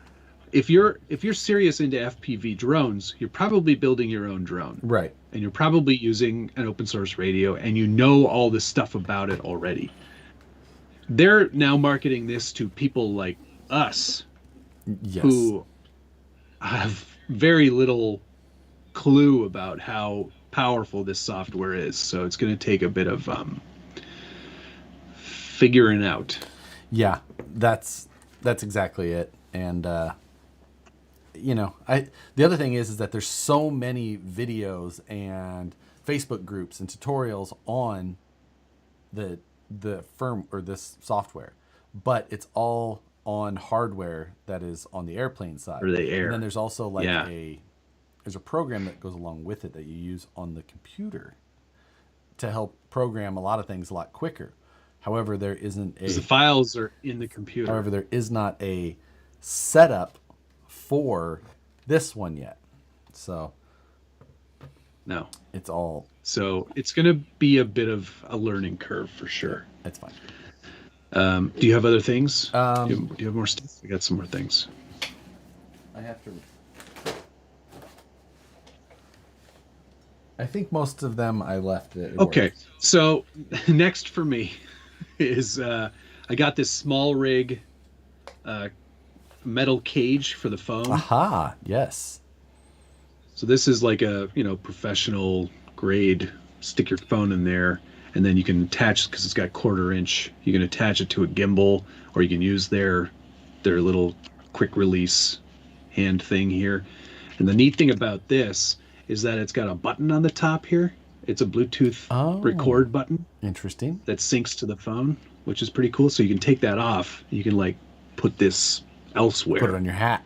if you're serious into FPV drones, you're probably building your own drone. Right. And you're probably using an open source radio and you know all this stuff about it already. They're now marketing this to people like us, Yes. who have very little clue about how powerful this software is. So it's going to take a bit of figuring out. Yeah, that's exactly it. And the other thing is that there's so many videos and Facebook groups and tutorials on the firm or this software, but it's all on hardware that is on the airplane side. Or the air. And then there's also like Yeah. a there's a program that goes along with it that you use on the computer to help program a lot of things a lot quicker. However, there isn't Because the files are in the computer. However, there is not a setup for this one yet. So no, it's all. So it's going to be a bit of a learning curve for sure. It's fine. Do you have other things? Do you have more stuff? I got some more things. I have to. I think most of them I left it. Okay, so next for me is I got this small rig metal cage for the phone. Aha, yes. So this is like a professional grade. Stick your phone in there, and then you can attach, because it's got 1/4 inch. You can attach it to a gimbal, or you can use their little quick release hand thing here. And the neat thing about this is that it's got a button on the top here. It's a Bluetooth record button. Interesting. That syncs to the phone, which is pretty cool. So you can take that off. You can like put this elsewhere. Put it on your hat.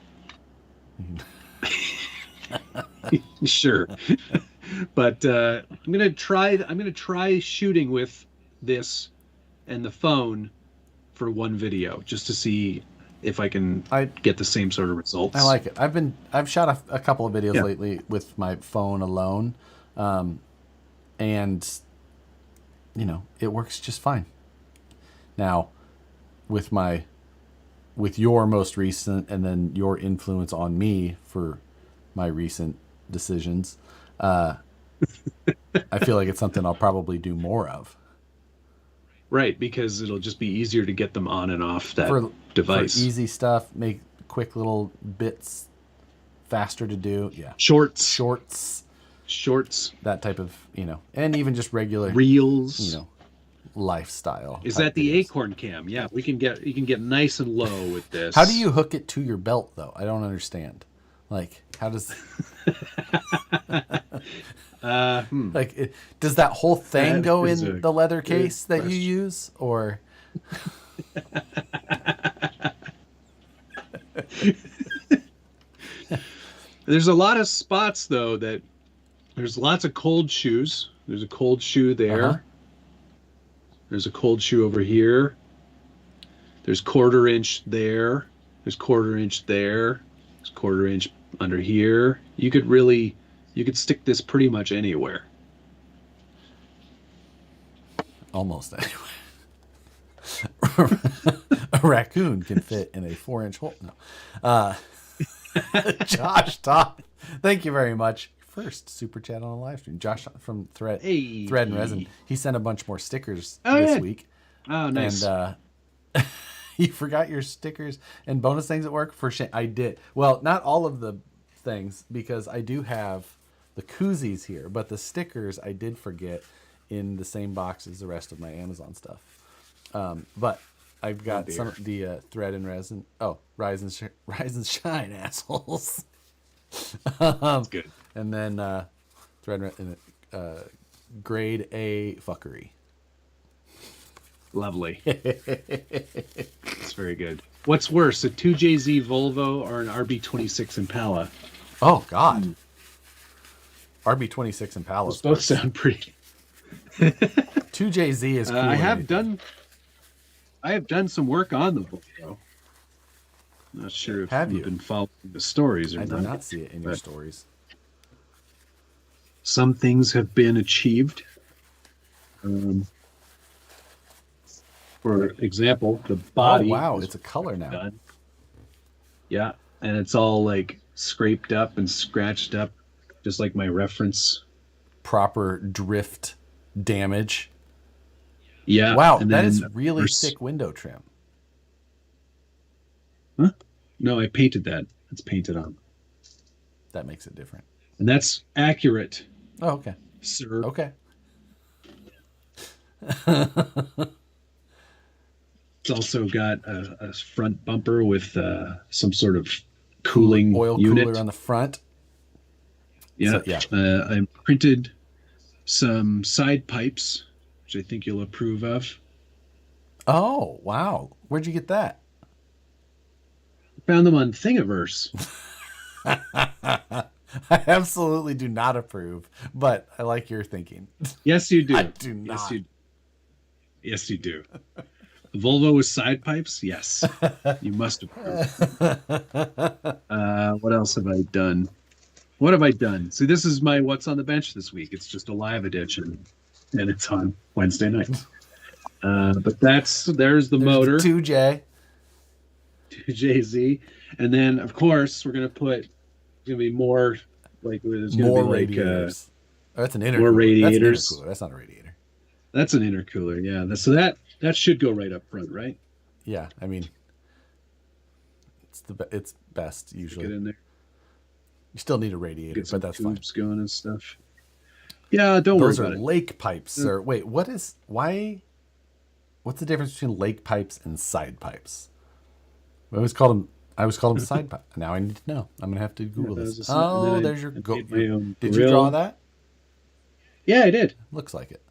Sure. But I'm gonna try shooting with this and the phone for one video, just to see if I can get the same sort of results. I like it. I've shot a couple of videos lately with my phone alone, and it works just fine. Now, with your most recent, and then your influence on me for my recent decisions, I feel like it's something I'll probably do more of. Right, because it'll just be easier to get them on and off that device. For easy stuff, make quick little bits faster to do. Yeah. Shorts. That type of, and even just regular reels, lifestyle. Is that the Acorn Cam? Yeah, you can get nice and low with this. How do you hook it to your belt though? I don't understand. Like, how does does that whole thing go in the leather case that you use, or? There's a lot of spots though that there's lots of cold shoes. There's a cold shoe there. Uh-huh. There's a cold shoe over here. There's 1/4 inch there. There's 1/4 inch there. There's 1/4 inch under here. You could stick this pretty much anywhere. Almost anywhere. A raccoon can fit in a 4-inch hole. No. Josh Todd, thank you very much. First super chat on a live stream. Josh from Thread and Resin. He sent a bunch more stickers this week. Oh, nice. And you forgot your stickers and bonus things at work? For shame. I did. Well, not all of the things, because I do have the koozies here, but the stickers I did forget in the same box as the rest of my Amazon stuff. But I've got some of the Thread and Resin. Oh, Rise and Shine, assholes. That's good. And then Thread and Grade A fuckery. Lovely. It's very good. What's worse, a 2JZ Volvo or an RB26 Impala? Oh God. RB26 Impala. Those both sound pretty. 2JZ is cool. I have done some work on the Volvo. Not sure if you've been following the stories or not. I did not see it in your stories. Some things have been achieved. For example, the body. Oh, wow, it's a color now. Done. Yeah, and it's all like scraped up and scratched up, just like my reference. Proper drift damage. Yeah. Wow, that is really thick window trim. Huh? No, I painted that. It's painted on. That makes it different. And that's accurate. Oh, okay. Sir. Okay. It's also got a front bumper with some sort of cooling oil unit. Cooler on the front. Yeah. So, yeah. I printed some side pipes, which I think you'll approve of. Oh, wow. Where'd you get that? Found them on Thingiverse. I absolutely do not approve, but I like your thinking. Yes, you I do. do Yes, not. you. Yes, you do. The Volvo with side pipes. Yes, you must approve. What else have I done? What have I done? See, this is my what's on the bench this week. It's just a live edition, and it's on Wednesday nights. But there's the There's the motor 2J. to Jay Z, and then of course we're gonna be more like there's gonna be More like radiators. Oh, that's an more intercooler. That's an radiators. intercooler. That's not a radiator. That's an intercooler, yeah. So that should go right up front, right? Yeah, I mean, it's best Stick usually. it in there, You still need a radiator, get some but that's fine. tubes going and stuff. Yeah, don't Those worry are about it. lake pipes, sir. Wait, what's the difference between lake pipes and side pipes? I always called them side pipe. Now I need to know. I'm gonna have to Google That this. was and Oh, then there's your I go. made my own Did you draw grill. that? Yeah, I did. Looks like it.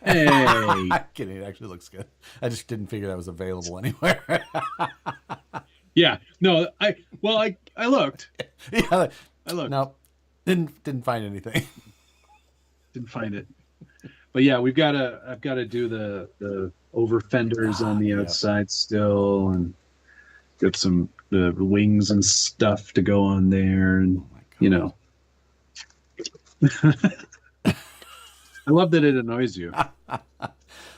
Hey, I'm kidding. It actually looks good. I just didn't figure that was available anywhere. yeah. No, I looked. Yeah. I looked. No, didn't find anything. Didn't find it. But yeah, I've gotta do the over fenders on the Yep. outside still, and get some the wings and stuff to go on there, and Oh my God. you know. I love that it annoys you.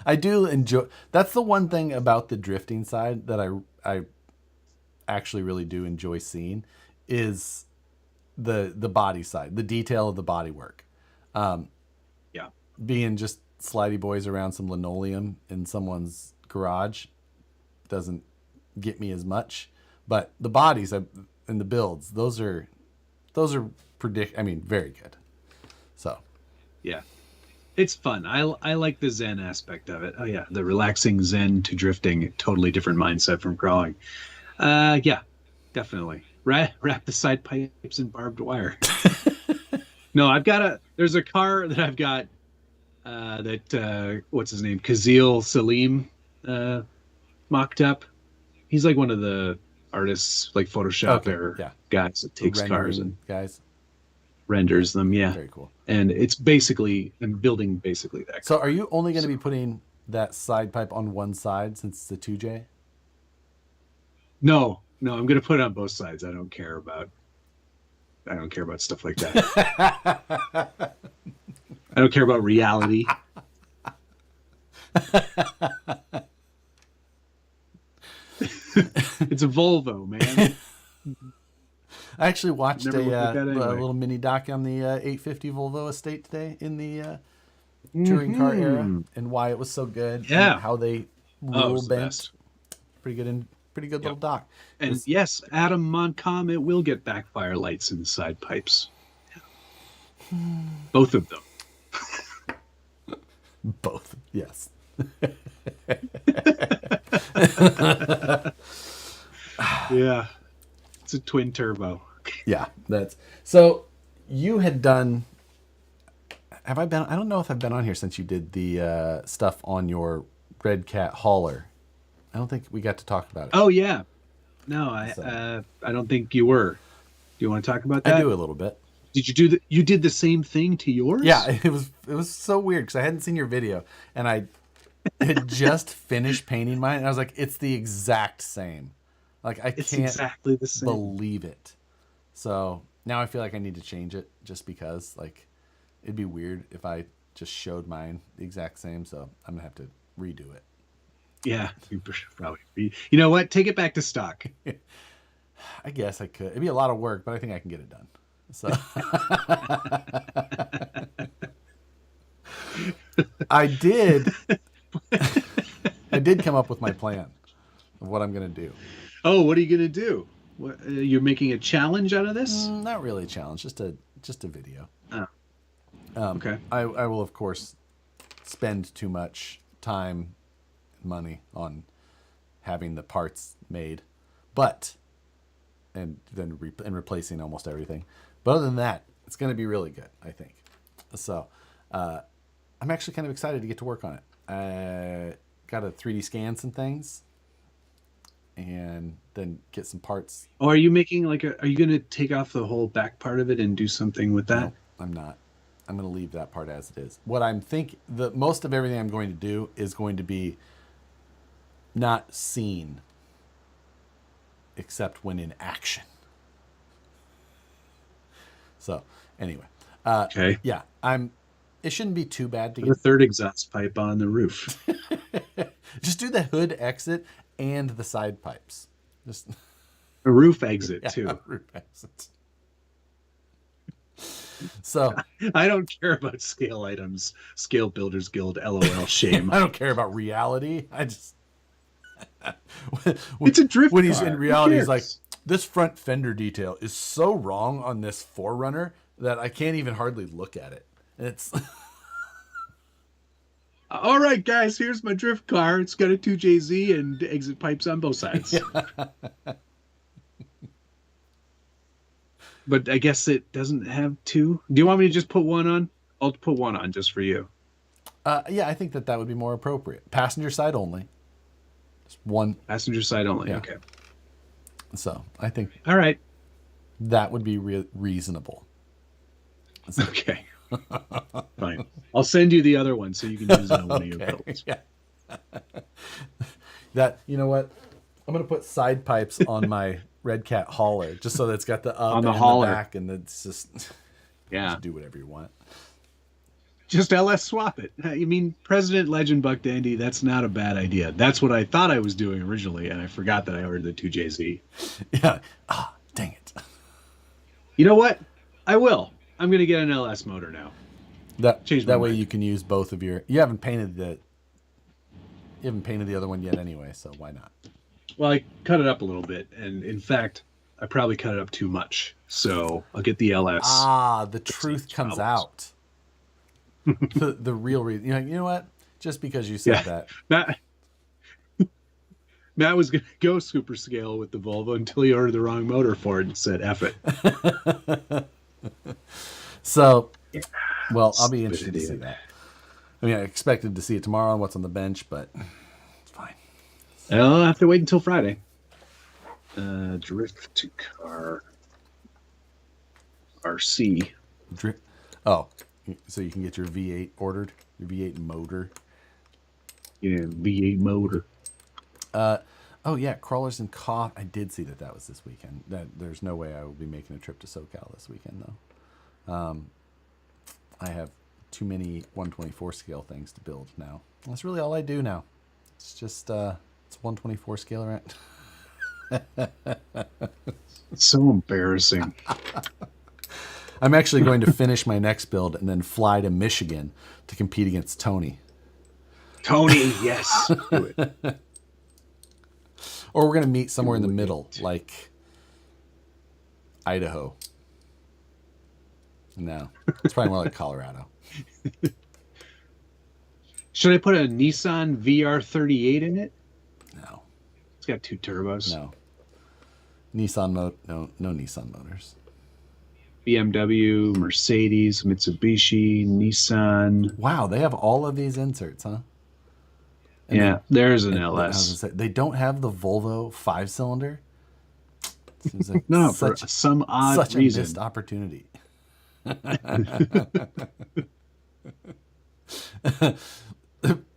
I do enjoy. That's the one thing about the drifting side that I actually really do enjoy seeing is the body side, the detail of the body work. Yeah. Being just slidey boys around some linoleum in someone's garage doesn't get me as much, but the bodies and the builds, those are very good. So Yeah. It's fun. I like the Zen aspect of it. Oh yeah, the relaxing Zen to drifting, totally different mindset from crawling. Yeah, definitely. Wrap the side pipes in barbed wire. No, there's a car that I've got what's his name? Kazil Salim mocked up. He's like one of the artists, like Photoshop era guys that takes cars and guys renders them. Yeah. very cool. And I'm building basically that. So are you only going to be putting that side pipe on one side since it's the 2J? No, I'm going to put it on both sides. I don't care about stuff like that. I don't care about reality. It's a Volvo, man. I actually watched Never looked at that a anyway. little mini doc on the 850 Volvo estate today in the touring car era and why it was so good. Yeah. And how they Oh, rule it's the bent. best. Pretty good little doc. And yes, Adam Moncom, it will get backfire lights in the side pipes. Yeah. Both of them. Both. Yes. Yeah. It's a twin turbo. Yeah, that's so. You had done. Have I been? I don't know if I've been on here since you did the stuff on your Red Cat hauler. I don't think we got to talk about it. Oh yeah. No, I don't think you were. Do you want to talk about that? I do a little bit. Did you you did the same thing to yours? Yeah, it was so weird because I hadn't seen your video and I had just finished painting mine and I was like, it's the exact same. Like It's can't exactly the same. believe it. So now I feel like I need to change it just because like it'd be weird if I just showed mine the exact same. So I'm gonna have to redo it. Yeah, you should probably. You know what? Take it back to stock. I guess I could. It'd be a lot of work, but I think I can get it done. So I did come up with my plan of what I'm going to do. Oh, what are you gonna do? What, you're making a challenge out of this? Not really a challenge, just a video. Oh. Okay. I will of course spend too much time and money on having the parts made, but and then replacing almost everything. But other than that, it's going to be really good, I think. So I'm actually kind of excited to get to work on it. I got to 3D scan some things and then get some parts. Oh, are you making like a? Are you going to take off the whole back part of it and do something with that? Nope, I'm not. I'm going to leave that part as it is. What I'm think the most of everything I'm going to do is going to be not seen except when in action. So anyway, Okay. yeah, it shouldn't be too bad to Put a get. third exhaust pipe on the roof. Just do the hood exit and the side pipes. Just A roof exit yeah, too. roof exits. So I don't care about scale items. Scale Builders Guild. LOL. Shame. I don't care about reality. I just It's a drift when he's car. in Who reality, he's cares? like, this front fender detail is so wrong on this Forerunner that I can't even hardly look at it. And it's All right, guys, here's my drift car. It's got a 2JZ and exit pipes on both sides. But I guess it doesn't have two. Do you want me to just put one on? I'll put one on just for you. yeah, I think that would be more appropriate. Passenger side only. Just one. Passenger side only. Yeah. Okay. So I think All right. that would be reasonable. Okay. Fine. I'll send you the other one so you can use it on one of your builds. Yeah. That, you know what? I'm gonna put side pipes on my Red Cat hauler just so that it's got the up On the and hauler. the back, and it's just Yeah. just do whatever you want. Just LS swap it. I mean, President Legend Buck Dandy, that's not a bad idea. That's what I thought I was doing originally, and I forgot that I ordered the 2JZ. Yeah. Dang it. You know what? I will. I'm going to get an LS motor now. Change my That way mind. you can use both of your. You haven't painted the other one yet anyway, so why not? Well, I cut it up a little bit, and in fact, I probably cut it up too much. So I'll get the LS. The truth comes problems. out. the real reason. You know what? Just because you said that. Matt was going to go super scale with the Volvo until he ordered the wrong motor for it and said, F it. So, well, I'll be interested to Stupid see idiot. that. I mean, I expected to see it tomorrow on what's on the bench, but it's fine. I'll have to wait until Friday. Drift car RC. Oh, so you can get your V8 ordered, your V8 motor. Yeah, V8 motor. Oh yeah, Crawlers and Cough. I did see that was this weekend. There's no way I will be making a trip to SoCal this weekend though. I have too many 124 scale things to build now. That's really all I do now. It's just it's 124 scale around. It's so embarrassing. I'm actually going to finish my next build and then fly to Michigan to compete against Tony. Tony, yes. Do it. Or we're going to meet somewhere in the middle, like Idaho. No, it's probably more like Colorado. Should I put a Nissan VR38 in it? No, It's got two turbos. no. No Nissan motors. BMW, Mercedes, Mitsubishi, Nissan. Wow, they have all of these inserts, huh? And Yeah, there's an I was gonna LS. say, they don't have the Volvo 5-cylinder. Seems like No, for such some odd such a reason. missed opportunity.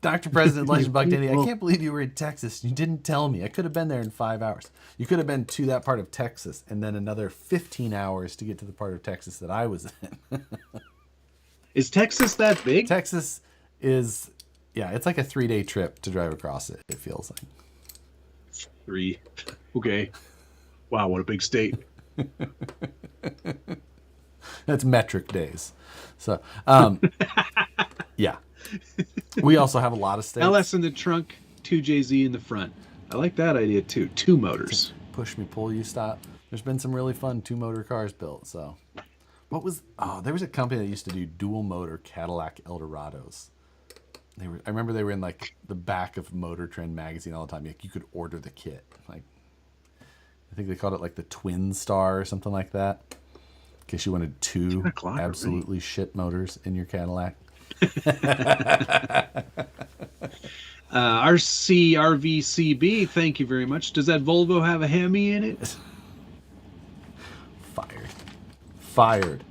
Dr. President Legend Buck Dandy, I can't believe you were in Texas. You didn't tell me. I could have been there in 5 hours. You could have been to that part of Texas and then another 15 hours to get to the part of Texas that I was in. Is Texas that big? Texas is, yeah, it's like a 3-day trip to drive across it, it feels like. 3. Okay. Wow, what a big state. That's metric days. So, yeah. We also have a lot of states. LS in the trunk, 2JZ in the front. I like that idea too. 2 motors. Push me, pull you, stop. There's been some really fun 2-motor cars built. So, there was a company that used to do dual motor Cadillac Eldorados. I remember they were in like the back of Motor Trend magazine all the time. Like you could order the kit. Like I think they called it like the Twin Star or something like that. In case you wanted 2 o'clock already. absolutely shit motors in your Cadillac. RCRVCB, thank you very much. Does that Volvo have a Hemi in it? Fired. Fired.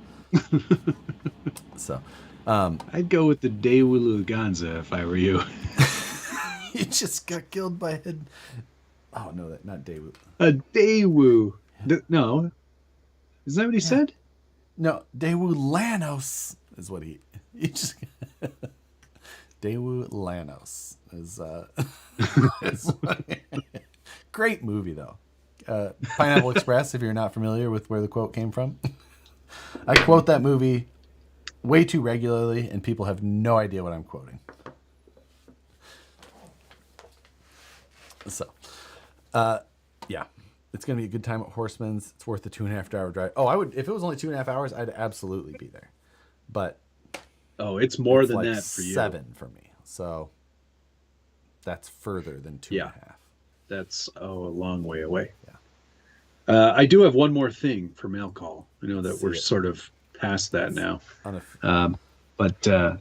So, I'd go with the Daewoo Luganza if I were you. he just got killed by a... Oh, no, that not Daewoo. A Daewoo. No. Is that what he said? No, Daewoo Lanos is what he just... Daewoo Lanos is... is great movie, though. Pineapple Express, if you're not familiar with where the quote came from. I quote that movie way too regularly, and people have no idea what I'm quoting. So, yeah, it's going to be a good time at Horseman's. It's worth the 2.5 hour drive. Oh, I would, if it was only 2.5 hours, I'd absolutely be there. But it's more than like that for you. 7 for me. So that's further than 2.5. That's a long way away. Yeah. I do have one more thing for mail call. I know that we're sort of past that now. But the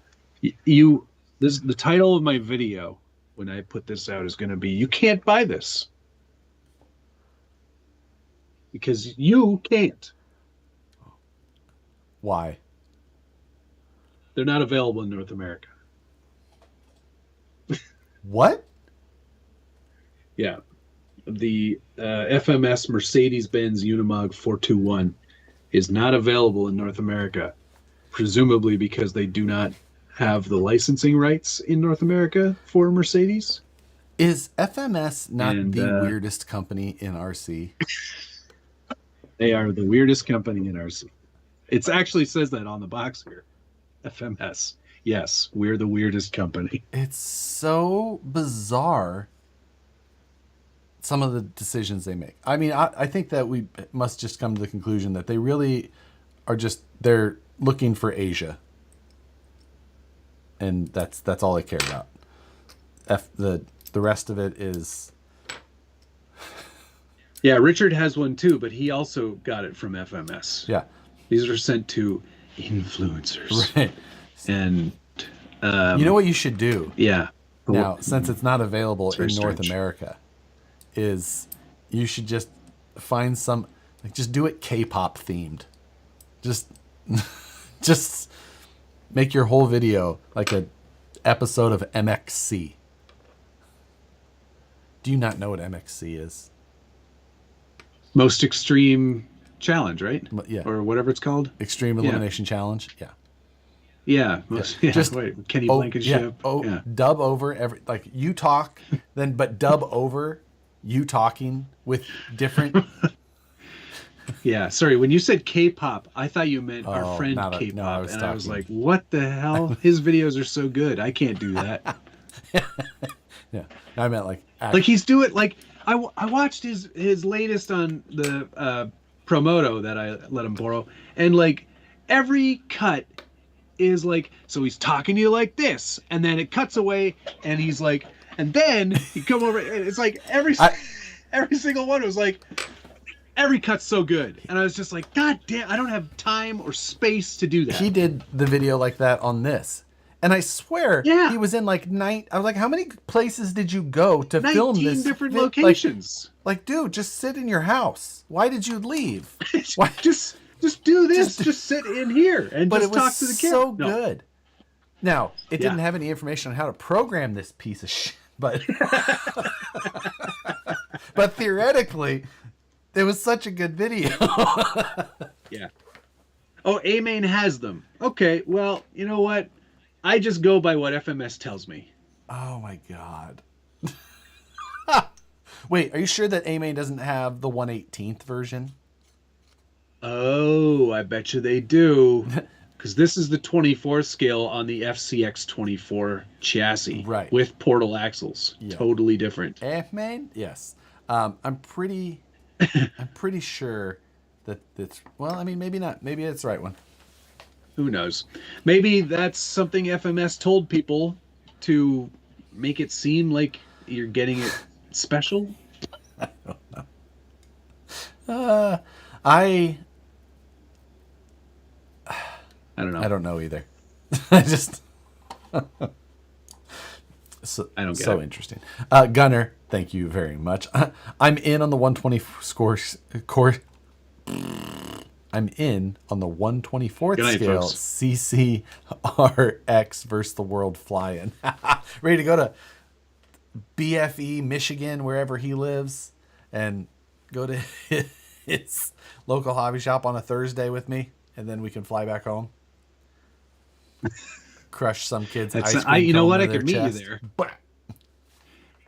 title of my video when I put this out is going to be, "You can't buy this." Because you can't. Why? They're not available in North America. What? Yeah. The FMS Mercedes-Benz Unimog 421 is not available in North America, presumably because they do not have the licensing rights in North America for Mercedes. Is FMS not the weirdest company in RC? They are the weirdest company in RC. It actually says that on the box here. FMS. Yes, we're the weirdest company. It's so bizarre, some of the decisions they make. I mean, I think that we must just come to the conclusion that they really are they're looking for Asia. And that's all they care about. The rest of it is... Yeah, Richard has one too, but he also got it from FMS. Yeah. These are sent to influencers. Right. And you know what you should do? Yeah. Now, since it's not available in North strange. America, is you should just find some, like, just do it K-pop themed. Just make your whole video like a episode of MXC. Do you not know what MXC is? Most Extreme Challenge, right? Yeah. Or whatever it's called. Extreme Elimination Challenge. Yeah. Yeah. Just Kenny Blankenship. Dub over you talk, but dub over you talking with different. Yeah, sorry. When you said K-pop, I thought you meant our friend K-pop, no, I was like, "What the hell? His videos are so good. I can't do that." Yeah, I meant like he's doing like I watched his latest on the Promoto that I let him borrow, and like every cut is like, so he's talking to you like this, and then it cuts away, and he's like, and then he come over, and it's like every single one was like, every cut's so good, and I was just like, God damn, I don't have time or space to do that. He did the video like that on this, and I swear he was in like I was like, how many places did you go to film this? 19 different locations. Like, dude, just sit in your house. Why did you leave? Why Just do this. Just sit in here and just talk to the camera. So good. Now, it didn't have any information on how to program this piece of shit, but but theoretically, it was such a good video. Yeah. Oh, A-Main has them. Okay, well, you know what? I just go by what FMS tells me. Oh my god. Wait, are you sure that A-Main doesn't have the 1/18th version? Oh, I bet you they do. Because this is the 24 scale on the FCX 24 chassis. Right. With portal axles. Yeah. Totally different. A-Main? Yes. I'm pretty sure that it's... Well, I mean, maybe not. Maybe it's the right one. Who knows? Maybe that's something FMS told people to make it seem like you're getting it special. I don't know. I don't know. I don't know either. I just... So, I don't get so it. interesting. Gunner, thank you very much. I'm in on the 120 course. I'm in on the 124th Good night, scale folks. CCRX versus the world fly-in. Ready to go to BFE, Michigan, wherever he lives, and go to his local hobby shop on a Thursday with me, and then we can fly back home. Crush some kid's That's ice cream you know cone what? I into their could meet you chest. there.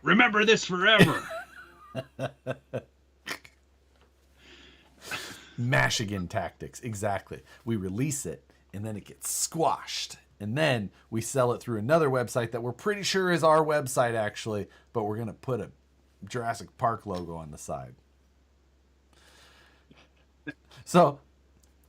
Remember this forever. Mashigan tactics, exactly. We release it, and then it gets squashed. And then we sell it through another website that we're pretty sure is our website, actually, but we're going to put a Jurassic Park logo on the side. So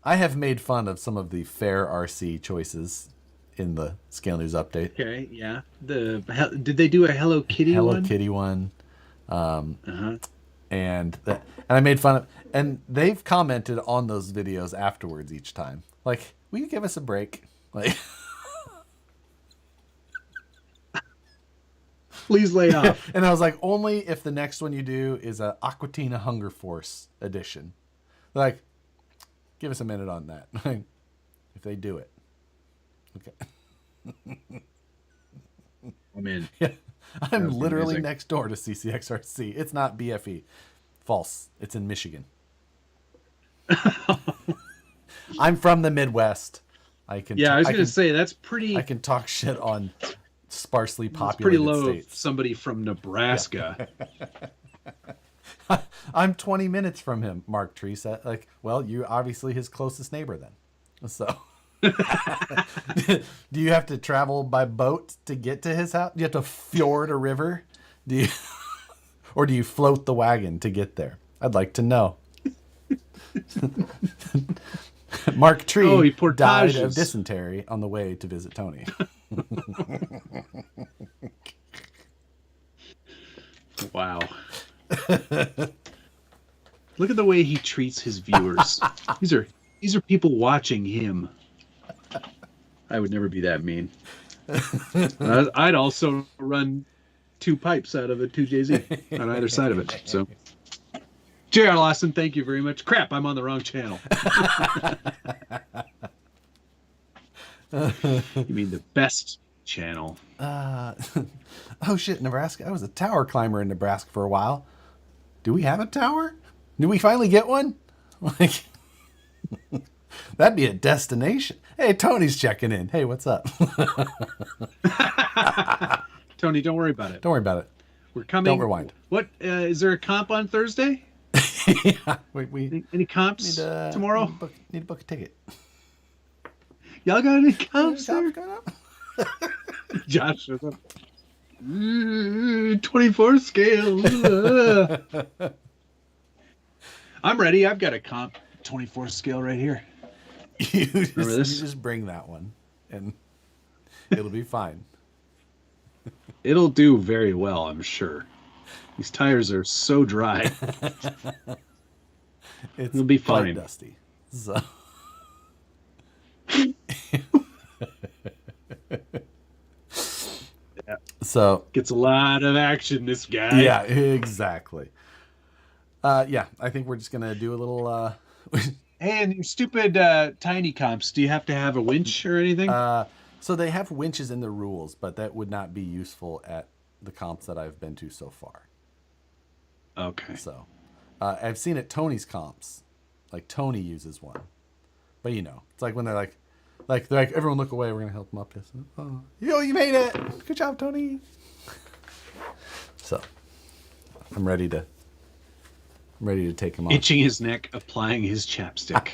I have made fun of some of the fair RC choices in the Scale News update. Okay, yeah. Did they do a Hello Kitty Hello one? Kitty one. Uh-huh. And I made fun of, and they've commented on those videos afterwards each time. Like, will you give us a break? Like, Please lay off. and I was like, only if the next one you do is a Aquatina Hunger Force edition. Like, give us a minute on that. If they do it. Okay. I'm in. Yeah. I'm was literally amazing. next door to CCXRC. It's not BFE. False. It's in Michigan. I'm from the Midwest. I can Yeah, I was I going can, to say that's pretty. I can talk shit on sparsely It's populated pretty low. states. Somebody from Nebraska. I'm 20 minutes from him, Mark Tree said. Like, well, you're obviously his closest neighbor then. So, do you have to travel by boat to get to his house? Do you have to fjord a river? Do you, or do you float the wagon to get there? I'd like to know. Mark Tree he died portages. of dysentery on the way to visit Tony. Wow. Look at the way he treats his viewers. These are people watching him. I would never be that mean. I'd also run 2 pipes out of a 2JZ on either side of it. So, J.R. Lawson, thank you very much. Crap, I'm on the wrong channel. You mean the best channel? Oh shit, Nebraska. I was a tower climber in Nebraska for a while. Do we have a tower? Did we finally get one? Like, that'd be a destination. Hey, Tony's checking in. Hey, what's up? Tony, don't worry about it. Don't worry about it. We're coming. Don't rewind. What is there a comp on Thursday? Yeah, we Any comps tomorrow? Need to book a ticket. Y'all got any comps there? Coming up? Josh shows up. 24 scale. I'm ready. I've got a comp 24 scale right here. You Remember this? just bring that one, and it'll be fine. It'll do very well, I'm sure. These tires are so dry. It'll be quite fine. dusty. So. Yeah. So Gets a lot of action, this guy. yeah, exactly. Yeah, I think we're just gonna do a little. Hey, and your stupid tiny comps, do you have to have a winch or anything? So they have winches in the rules, but that would not be useful at the comps that I've been to so far. Okay. So I've seen at Tony's comps, like Tony uses one, but it's like when they're like everyone look away, we're gonna help them up this. Oh, you made it! Good job, Tony. So I'm ready to take him on. Itching his neck, applying his chapstick.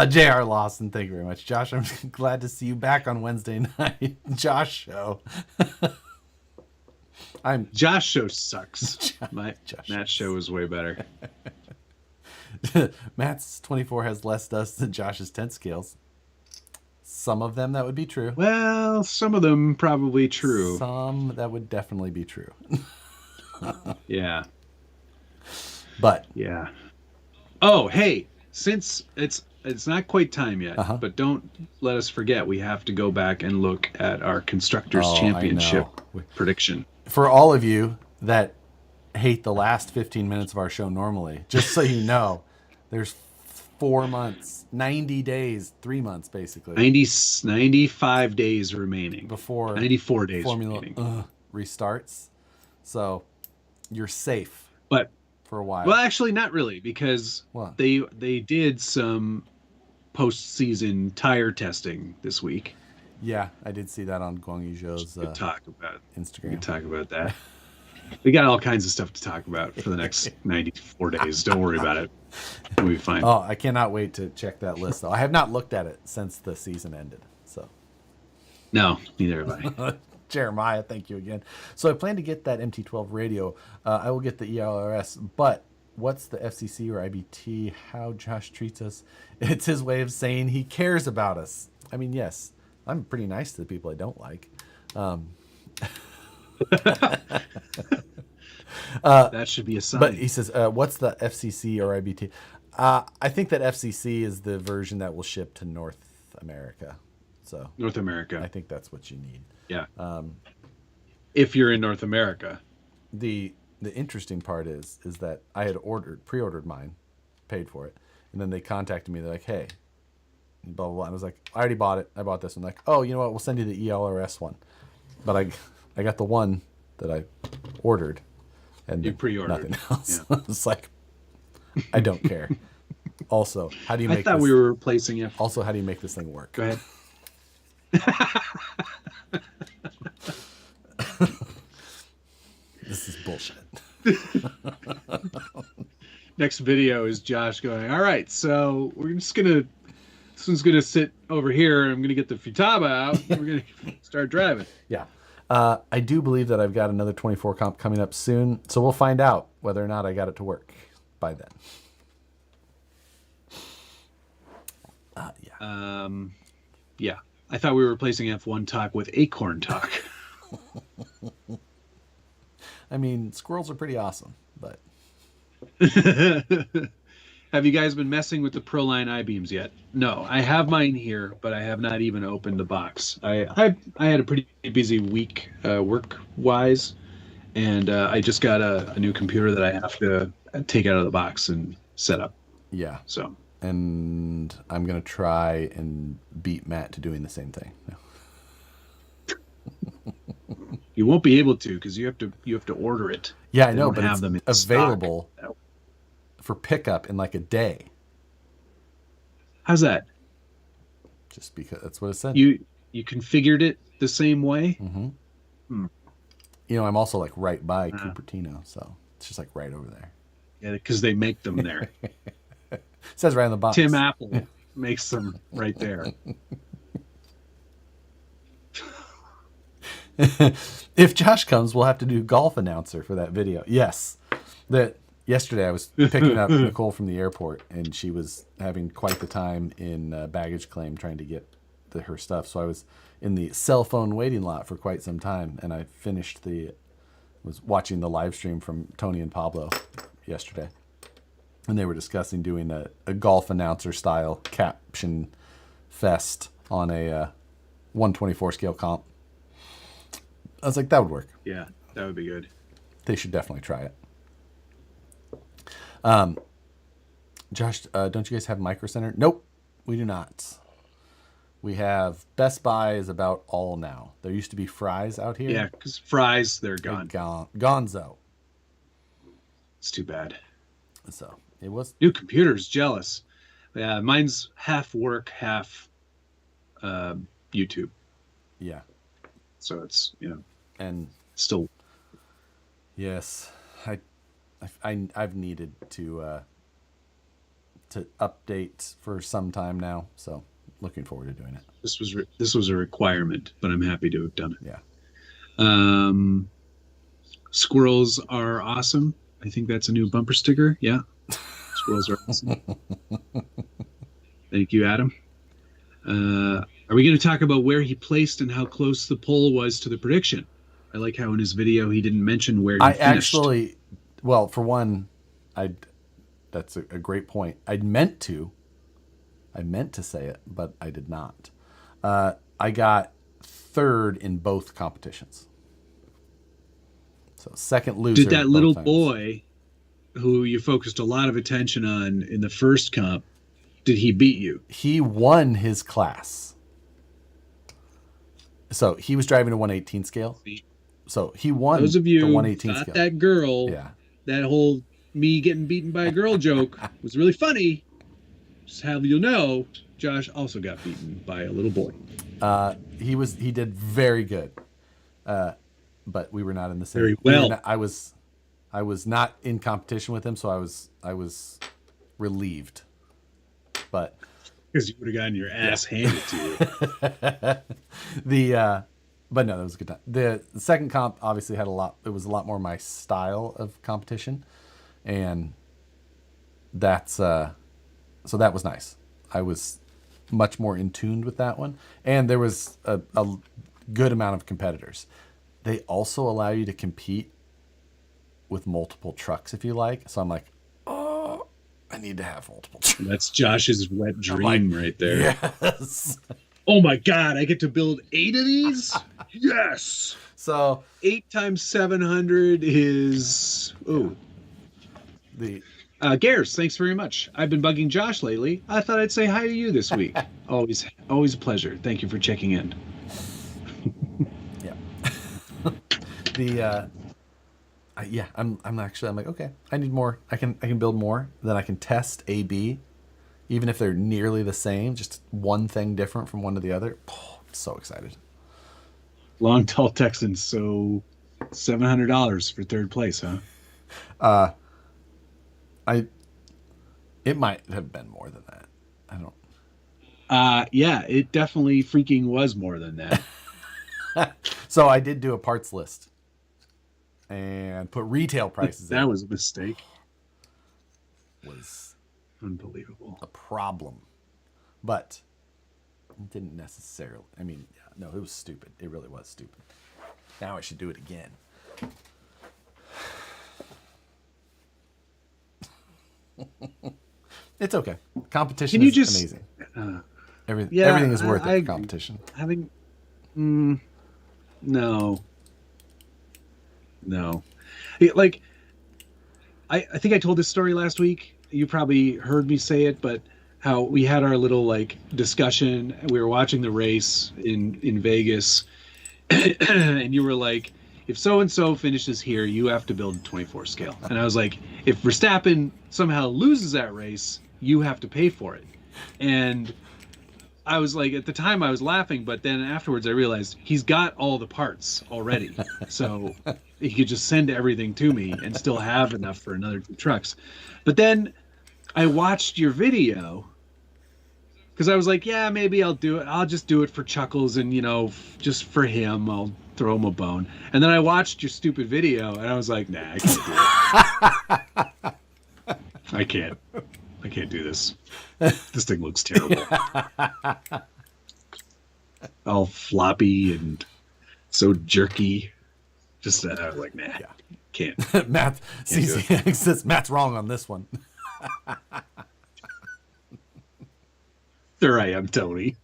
J.R. Lawson, thank you very much. Josh, I'm glad to see you back on Wednesday night. Josh show. Josh show sucks. Josh Matt's show is way better. Matt's 24 has less dust than Josh's 10 scales. Some of them that would be true. Well, some of them probably true. Some that would definitely be true. Yeah. But Yeah. Oh, hey, since it's it's not quite time yet, but don't let us forget. We have to go back and look at our Constructors Championship prediction. For all of you that hate the last 15 minutes of our show normally, just so you know, there's 4 months, 90 days, 3 months basically. 95 days remaining. Before 94 days Formula remaining. Restarts. So you're safe. But for a while. Well, actually not really, because they did some postseason tire testing this week. Yeah, I did see that on Guang Yuzhou's Instagram. We could talk about that. We got all kinds of stuff to talk about for the next 94 days. Don't worry about it. We'll be fine. Oh, I cannot wait to check that list, though. I have not looked at it since the season ended. So, no, neither have I. Jeremiah, thank you again. So I plan to get that MT12 radio. I will get the ELRS, but what's the FCC or IBT? How Josh treats us? It's his way of saying he cares about us. I mean, yes, I'm pretty nice to the people I don't like. That should be a sign. But he says, what's the FCC or IBT? I think that FCC is the version that will ship to North America. So North America. I think that's what you need. Yeah. If you're in North America. The interesting part is that I had pre-ordered mine, paid for it, and then they contacted me. They're like, hey, blah, blah, blah. And I was like, I already bought it. I bought this one. Like, oh, you know what? We'll send you the ELRS one. But I got the one that I ordered. And you pre-ordered. Nothing else. Yeah. It's like, I don't care. Also, how do you make I thought we were replacing it. Also, how do you make this thing work? Go ahead. This is bullshit. Next video is Josh going, all right, so this one's gonna sit over here. I'm gonna get the Futaba out. We're gonna start driving. Yeah. I do believe that I've got another 24 comp coming up soon, so we'll find out whether or not I got it to work by then. Yeah. Yeah. I thought we were replacing F1 Talk with Acorn Talk. I mean, squirrels are pretty awesome, but... Have you guys been messing with the Proline I-beams yet? No, I have mine here, but I have not even opened the box. I had a pretty busy week work-wise, and I just got a new computer that I have to take out of the box and set up. Yeah. So. And I'm going to try and beat Matt to doing the same thing. No. You won't be able to because you have to order it. Yeah, I know, but it's available for pickup in like a day. How's that? Just because that's what it said. You configured it the same way? Mm-hmm. You know, I'm also like right by Cupertino, so it's just like right over there. Yeah, because they make them there. It says right on the box. Tim Apple makes them right there. If Josh comes, we'll have to do golf announcer for that video. Yes. Yesterday I was picking up Nicole from the airport, and she was having quite the time in baggage claim trying to get her stuff. So I was in the cell phone waiting lot for quite some time, and I was watching the live stream from Tony and Pablo yesterday. And they were discussing doing a golf announcer style caption fest on a 124 scale comp. I was like, that would work. Yeah, that would be good. They should definitely try it. Josh, don't you guys have Micro Center? Nope, we do not. We have Best Buy is about all now. There used to be Fry's out here. Yeah, because Fry's, they're gone. Gonzo. It's too bad. So it was new computers. Jealous. Yeah, mine's half work, half YouTube. Yeah. So it's and still. Yes, I've needed to update for some time now. So looking forward to doing it. This was a requirement, but I'm happy to have done it. Yeah. Squirrels are awesome. I think that's a new bumper sticker. Yeah. Squirrels are awesome. Thank you, Adam. Are we going to talk about where he placed and how close the poll was to the prediction? I like how in his video he didn't mention where he finished. Actually, well, for one, that's a great point. I'd meant to. I meant to say it, but I did not. I got third in both competitions. So second loser. Did that both little times. boy who you focused a lot of attention on in the first comp, did he beat you? He won his class. So he was driving a 118 scale. So he won Those of you the 118 thought scale. that girl, Yeah. that whole me getting beaten by a girl joke was really funny. Just have you know, Josh also got beaten by a little boy. He did very good. But we were not in the same. Very well. I was not in competition with him, so I was relieved. But because you would have gotten your ass handed to you. But no, that was a good time. The second comp obviously had it was a lot more my style of competition, and that's so that was nice. I was much more in tune with that one, and there was a good amount of competitors. They also allow you to compete with multiple trucks if you like. So I'm like, oh, I need to have multiple trucks. That's Josh's wet dream right there. Yes. Oh my God, I get to build 8 of these? Yes. So 8 times 700 is Gares, thanks very much. I've been bugging Josh lately. I thought I'd say hi to you this week. Always a pleasure. Thank you for checking in. Yeah. I'm like, okay, I need more. I can build more. Then I can test A/B, even if they're nearly the same, just one thing different from one to the other. Oh, I'm so excited. Long Tall Texan, so $700 for third place, huh? It might have been more than that. I don't. Yeah, it definitely freaking was more than that. So I did do a parts list and put retail prices. That was a mistake. Was unbelievable. A problem, but it didn't necessarily. I mean, yeah, no, it was stupid. It really was stupid. Now I should do it again. It's okay. Competition is amazing. Everything is worth it for competition. No. Like, I think I told this story last week. You probably heard me say it, but how we had our little like discussion. We were watching the race in Vegas, and you were like, if so-and-so finishes here, you have to build a 24 scale. And I was like, if Verstappen somehow loses that race, you have to pay for it. And I was like, at the time I was laughing, but then afterwards I realized he's got all the parts already. So he could just send everything to me and still have enough for another 2 trucks. But then I watched your video because I was like, yeah, maybe I'll do it. I'll just do it for chuckles and, just for him, I'll throw him a bone. And then I watched your stupid video and I was like, nah, I can't do it. I can't do this. This thing looks terrible. All floppy and so jerky. Just like, nah, can't. Matt says Matt's wrong on this one. There I am, Tony.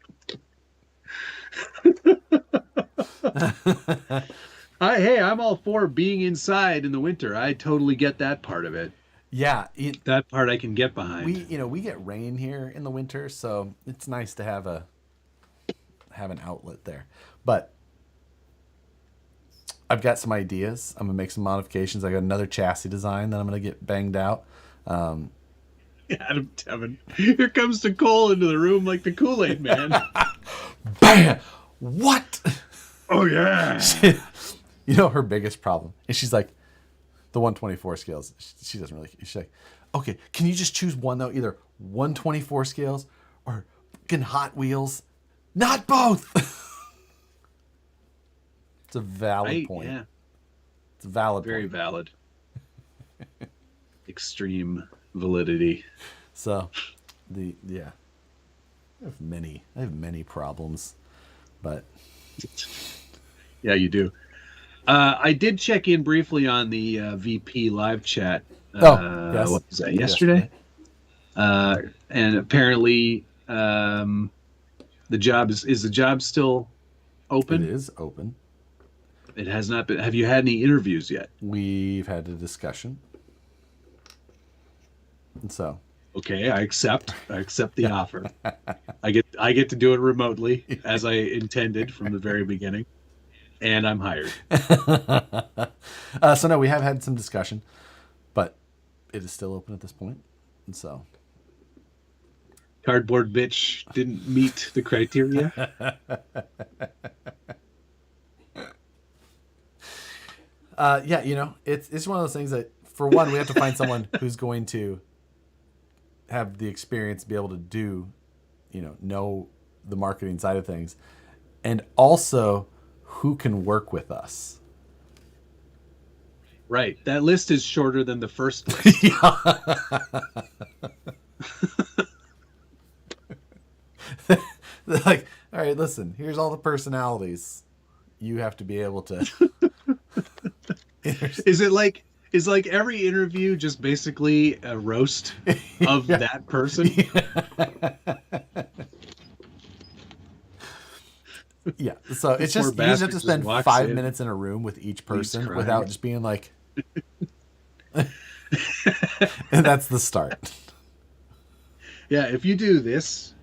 I'm all for being inside in the winter. I totally get that part of it. Yeah, that part I can get behind. We get rain here in the winter, so it's nice to have an outlet there. But I've got some ideas. I'm gonna make some modifications. I got another chassis design that I'm gonna get banged out. Adam Tevin, here comes the coal into the room like the Kool-Aid man. Bam! What? Oh yeah. Her biggest problem, and she's like, the 124 scales. She doesn't really. She's like, okay, can you just choose one though? Either 124 scales or fucking Hot Wheels, not both. It's a valid point. Yeah. It's a valid. Very point. Valid. Extreme validity. So, I have many problems, but yeah, you do. I did check in briefly on the VP live chat. Yes. What was that, yesterday? And apparently Um, the job is the job still It open? is open. It has not been. Have you had any interviews yet? We've had a discussion. And so, Okay, I accept. I accept the offer. I get to do it remotely as I intended from the very beginning, and I'm hired. so no, we have had some discussion, but it is still open at this point. And so, Cardboard bitch didn't meet the criteria. yeah, it's one of those things that, for one, we have to find someone who's going to have the experience, be able to do, know the marketing side of things, and also who can work with us. Right. That list is shorter than the first list. Like, all right, listen, here's all the personalities. You have to be able to. Is every interview just basically a roast of that person? Yeah. So it's just, you just have to spend 5 minutes in a room with each person without just being like, and that's the start. Yeah. If you do this,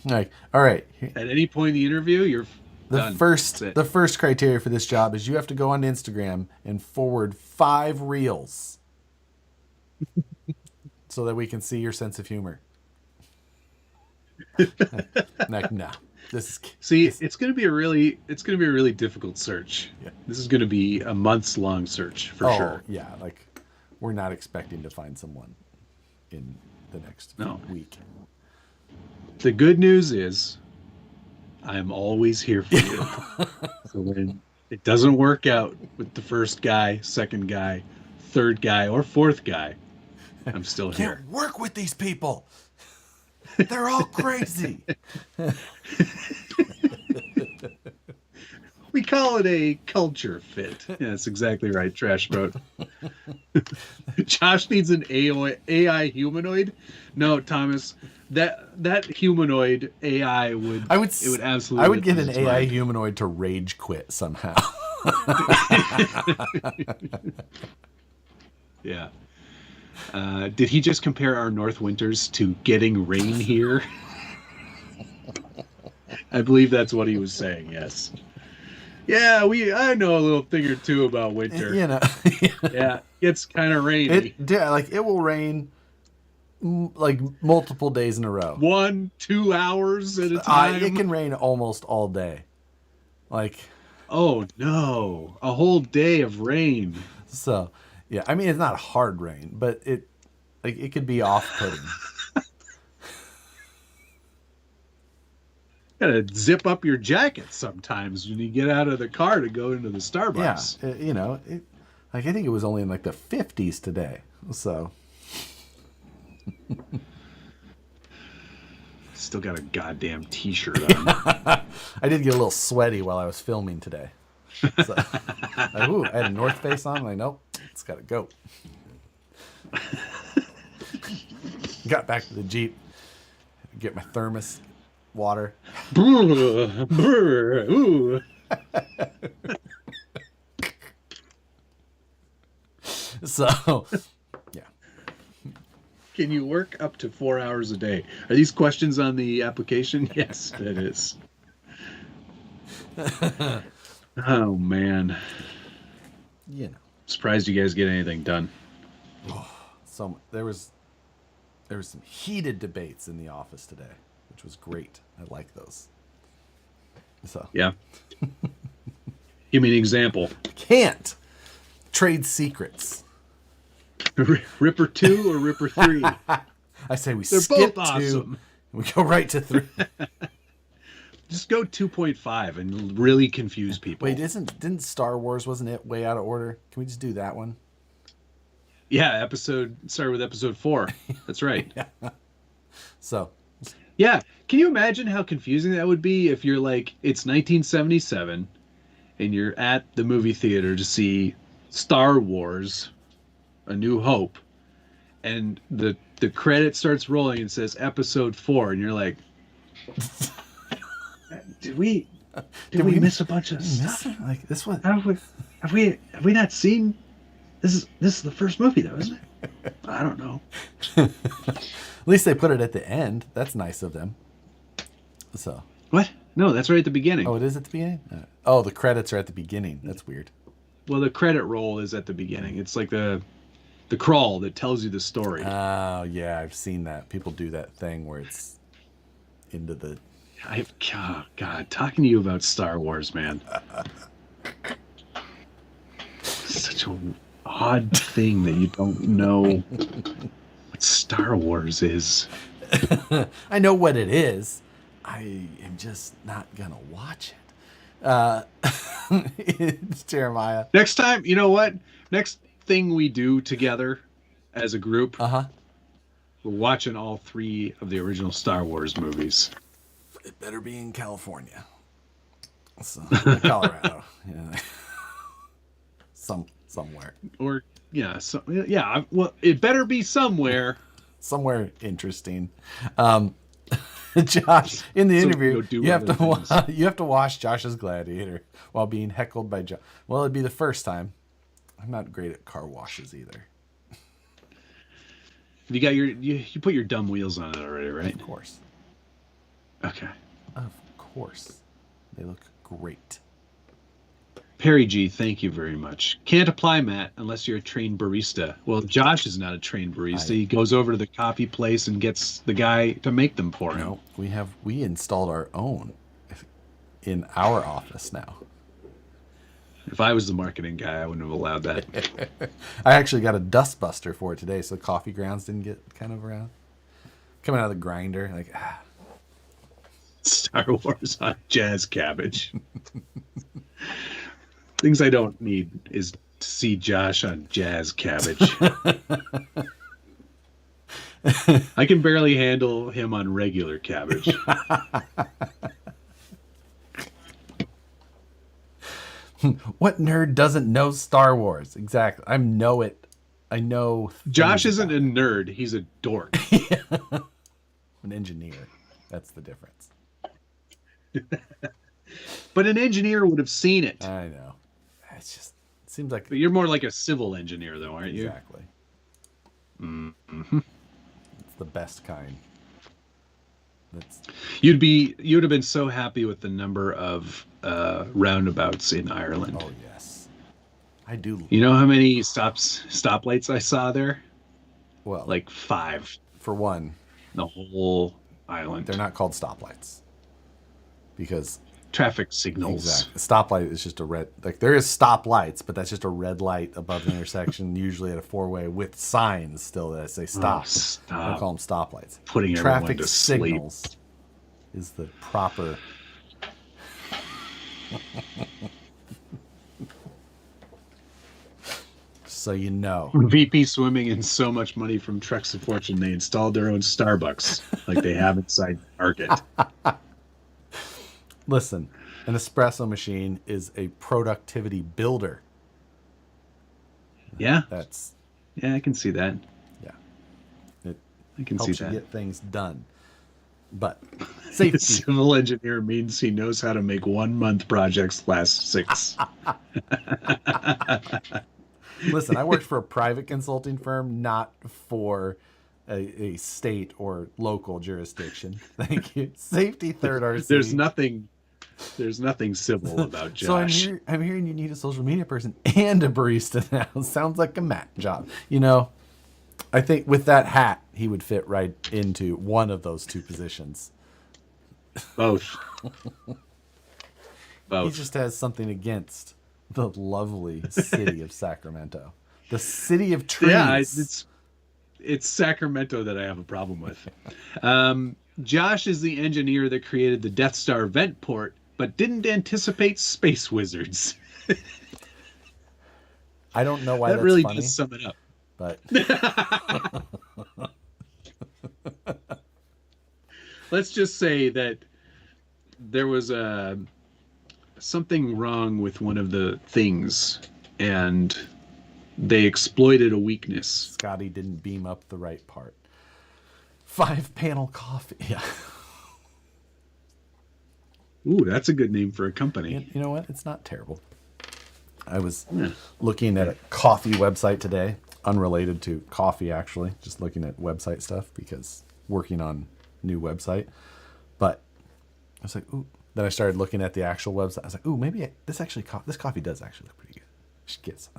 like, all right, at any point in the interview, you're done. The first criteria for this job is you have to go on Instagram and forward 5 reels so that we can see your sense of humor. Like, no. It's going to be a really difficult search. Yeah. This is going to be a months-long search for sure. Yeah, like, we're not expecting to find someone in the next week. The good news is I'm always here for you. So when it doesn't work out with the first guy, second guy, third guy, or fourth guy, I'm still here. Can't work with these people. They're all crazy. We call it a culture fit. Yeah, that's exactly right, Trash Boat. Josh needs an AI humanoid. No, Thomas, that humanoid AI would absolutely. I would get an AI humanoid to rage quit somehow. Yeah. Did he just compare our North winters to getting rain here? I believe that's what he was saying. Yes. Yeah, I know a little thing or two about winter. Yeah, it's kind of rainy. It will rain like multiple days in a row. 1-2 hours at a time. It can rain almost all day. Like, oh no, a whole day of rain. So, yeah, I mean, it's not hard rain, but it could be off-putting. Gotta zip up your jacket sometimes when you get out of the car to go into the Starbucks. Yeah, I think it was only in like the 50s today. So, still got a goddamn t-shirt on. I did get a little sweaty while I was filming today. So, I had a North Face on. I'm like, nope, it's got to go. Got back to the Jeep, get my thermos, water. Ooh. So, yeah. Can you work up to 4 hours a day? Are these questions on the application? Yes, it is. Oh man. Surprised you guys get anything done. So there was some heated debates in the office today, which was great. I like those. So yeah. Give me an example. Can't. Trade secrets. Ripper 2 or Ripper 3? I say They're skip both awesome. 2. We go right to 3. Just go 2.5 and really confuse people. Wait, didn't Star Wars, wasn't it way out of order? Can we just do that one? Yeah, started with episode 4. That's right. Yeah. So. Yeah. Can you imagine how confusing that would be if you're like, it's 1977 and you're at the movie theater to see Star Wars, A New Hope, and the credit starts rolling and says episode 4, and you're like, did we miss a bunch of stuff? Like this one? Have we not seen? This is the first movie though, isn't it? I don't know. At least they put it at the end. That's nice of them. So What? No, that's right at the beginning. Oh, it is at the beginning? Oh, the credits are at the beginning. That's weird. Well, the credit roll is at the beginning. It's like the crawl that tells you the story. Oh, yeah, I've seen that. People do that thing where it's into the... Oh, God, talking to you about Star Wars, man. Such an odd thing that you don't know what Star Wars is. I know what it is. I am just not going to watch it. It's Jeremiah. Next time, you know what? Next thing we do together as a group, we're watching all 3 of the original Star Wars movies. It better be in California. So, Colorado. Yeah. Somewhere. Or, yeah, well, it better be somewhere. Somewhere interesting. Josh, in the interview, you have to wash Josh's Gladiator while being heckled by Josh. Well, it'd be the first time. I'm not great at car washes either. You got you put your dumb wheels on it already, right? Of course. Okay. Of course. They look great. Perry G, thank you very much. Can't apply, Matt, unless you're a trained barista. Well, Josh is not a trained barista. He goes over to the coffee place and gets the guy to make them for him. No, we installed our own in our office now. If I was the marketing guy, I wouldn't have allowed that. I actually got a dust buster for it today, so coffee grounds didn't get kind of around. Coming out of the grinder, like Star Wars on jazz cabbage. Things I don't need is to see Josh on jazz cabbage. I can barely handle him on regular cabbage. What nerd doesn't know Star Wars? Exactly. I know it. I know. Josh isn't a nerd. He's a dork. An engineer. That's the difference. But an engineer would have seen it. I know. It seems like. But you're more like a civil engineer, though, aren't you? Exactly. Mm-hmm. It's the best kind. You'd have been so happy with the number of roundabouts in Ireland. Oh yes, I do. You know how many stoplights I saw there? Well, like 5. For one, the whole island. They're not called stoplights because traffic signals. Exactly. A stoplight is just a red. Like there is stoplights, but that's just a red light above the intersection, usually at a 4-way with signs still that say stop. I don't call them stoplights. Putting traffic to signals sleep is the proper. So you know. VP Swimming in so much money from Trucks of Fortune, they installed their own Starbucks like they have inside Target. Listen, an espresso machine is a productivity builder. Yeah. Yeah, I can see that. Yeah. I can helps see that. You get things done. But safety. Civil engineer means he knows how to make 1-month projects last 6. Listen, I worked for a private consulting firm, not for a state or local jurisdiction. Thank you. Safety third RC. There's nothing civil about Josh. So I'm hearing you need a social media person and a barista now. Sounds like a Matt job. You know, I think with that hat, he would fit right into one of those 2 positions. Both. He just has something against the lovely city of Sacramento. The city of trees. Yeah, it's Sacramento that I have a problem with. Josh is the engineer that created the Death Star vent port, but didn't anticipate space wizards. I don't know why that that's really funny, does sum it up. But let's just say that there was something wrong with one of the things, and They exploited a weakness. Scotty didn't beam up the right part. 5-panel coffee. Yeah. Ooh, that's a good name for a company. You know what? It's not terrible. I was looking at a coffee website today, unrelated to coffee, actually. Just looking at website stuff because working on new website. But I was like, ooh. Then I started looking at the actual website. I was like, ooh, maybe this coffee does actually look pretty good. Should get some.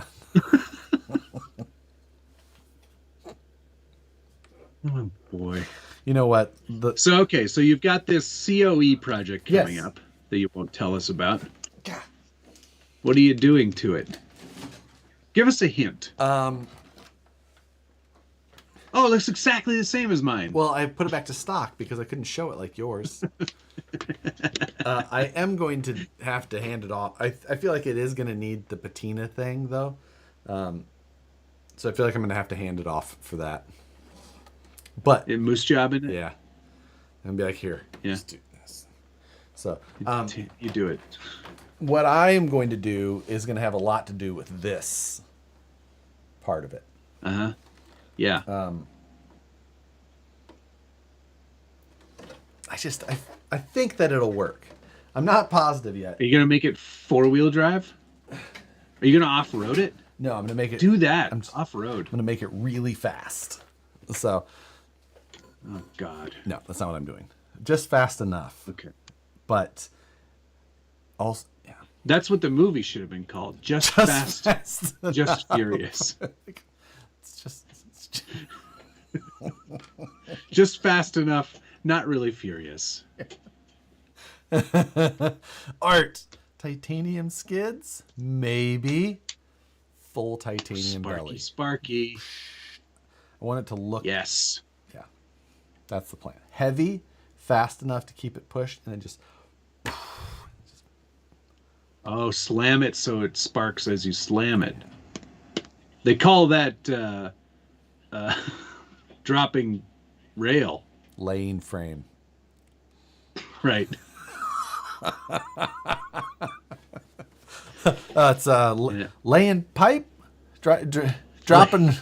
Oh boy. You know what? So you've got this COE project coming Yes. up that you won't tell us about. God. What are you doing to it? Give us a hint. Oh, it looks exactly the same as mine. Well, I put it back to stock because I couldn't show it like yours. I am going to have to hand it off. I feel like it is going to need the patina thing, though. So I feel like I'm going to have to hand it off for that. But Moose job in it? yeah, and be like, here, Yeah. just do this. So You do it. what I am going to do is going to have a lot to do with this part of it. Uh-huh. Yeah. I think that it'll work. I'm not positive yet. Are you going to make it 4-wheel drive? Are you going to off-road it? No, I'm going to make it. Do that. I'm Off-road. going to make it really fast. So Oh, God. no, that's not what I'm doing. Just fast enough. Okay. But also, yeah. That's what the movie should have been called. Just fast. Just furious. It's just Just fast enough. Not really furious. Art. Titanium skids? Maybe. Full titanium belly. Sparky. I want it to look. Yes. Yeah. That's the plan. Heavy, fast enough to keep it pushed, and then just. Oh, slam it so it sparks as you slam it. They call that dropping rail. Laying frame. Right. It's laying pipe, dropping,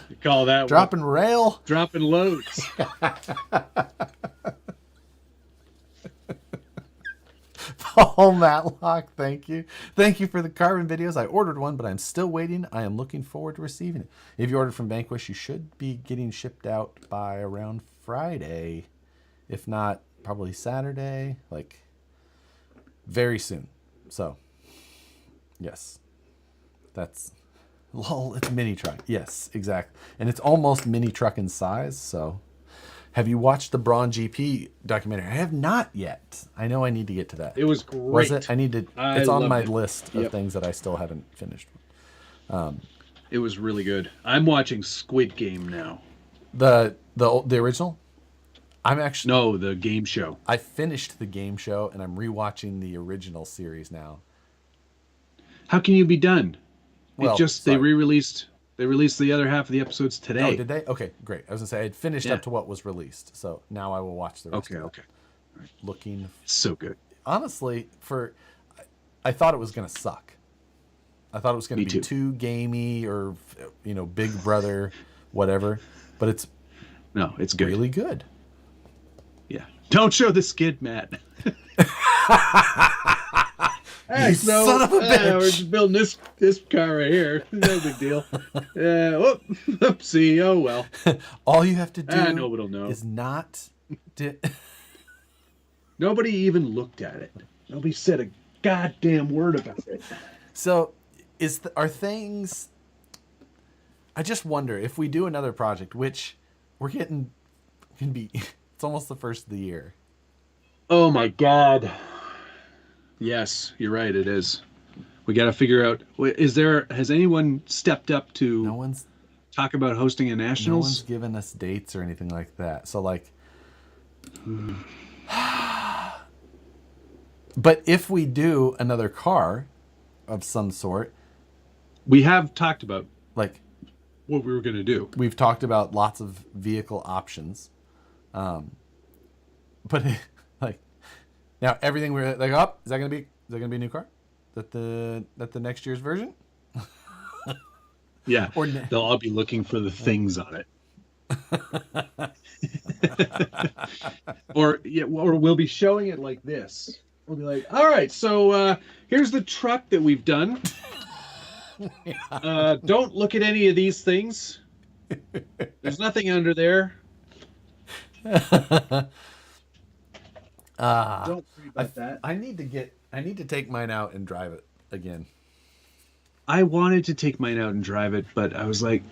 You call that dropping rail. dropping loads. Paul Matlock, thank you. Thank you for the carbon videos. I ordered one, but I'm still waiting. I am looking forward to receiving it. If you ordered from Vanquish, you should be getting shipped out by around Friday. If not, probably Saturday. Like, very soon. So, yes. That's... Lol, it's mini truck. Yes, exactly. And it's almost mini truck in size, so... Have you watched the Braun GP documentary? I have not yet. I know I need to get to that. It was great. Was it? I need to... It's on my list of Yep. things that I still haven't finished. It was really good. I'm watching Squid Game now. The original? I'm actually... No, the game show. I finished the game show, and I'm rewatching the original series now. How can you be done? Well, It just sorry. they released the other half of the episodes today. Oh, did they? Okay, great. I was gonna say I had finished Yeah. up to what was released, so now I will watch the rest. Okay, of it. okay. Looking So good. honestly I thought it was gonna suck. I thought it was gonna Me be too. too gamey or Big Brother, whatever. But it's No, it's good. really good. Yeah. Don't show the skid, Matt. You son of a bitch. We're just building this car right here. No big deal. Oopsie. Oh well. All you have to do Nobody'll know. is not. Nobody even looked at it. Nobody said a goddamn word about it. So, are things? I just wonder if we do another project, which we're getting can be. It's almost the first of the year. Oh my god. Yes, you're right. It is. We got to figure out. Has anyone stepped up to No one's talk about hosting a no nationals? one's given us dates or anything like that. So like, but if we do another car of some sort, We have talked about like what we were going to do. we've talked about lots of vehicle options, but like now everything we're like, oh, is that gonna be a new car? That the next year's version? Yeah, Or they'll all be looking for the things on it. Or yeah, or we'll be showing it like this. We'll be like, all right, so here's the truck that we've done. Don't look at any of these things. There's nothing under there. Don't worry about that. I need to take mine out and drive it again. I wanted to take mine out and drive it, but I was like,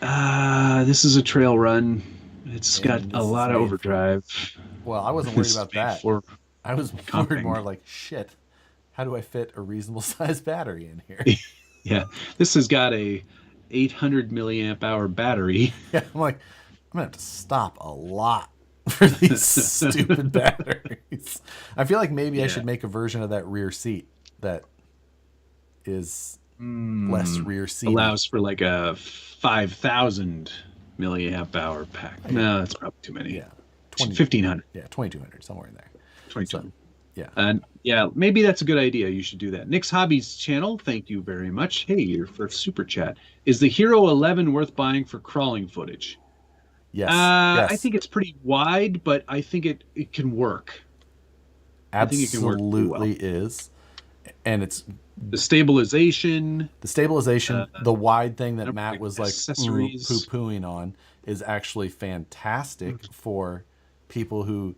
this is a trail run. It's got And a this is lot of made overdrive. Well, I wasn't worried This is about made that. for I was worried comping. more like, shit, how do I fit a reasonable sized battery in here? Yeah, this has got a 800 milliamp hour battery. Yeah, I'm like, I'm gonna have to stop a lot for these stupid batteries. I feel like maybe I Yeah. should make a version of that rear seat that is less rear seat. Allows for like a 5,000 milliamp hour pack. No, that's probably too many. Yeah, 1,500. Yeah, 2,200 somewhere in there. 22. So, yeah. And yeah, maybe that's a good idea. You should do that. Nick's Hobbies channel, thank you very much. Hey, your first super chat. Is the Hero 11 worth buying for crawling footage? Yes. I Yes. think it's pretty wide, but I think it can work. I think it can work pretty well. Absolutely is. And it's The stabilization, the stabilization, the wide thing that Matt was like accessories. poo-pooing on is actually fantastic for people who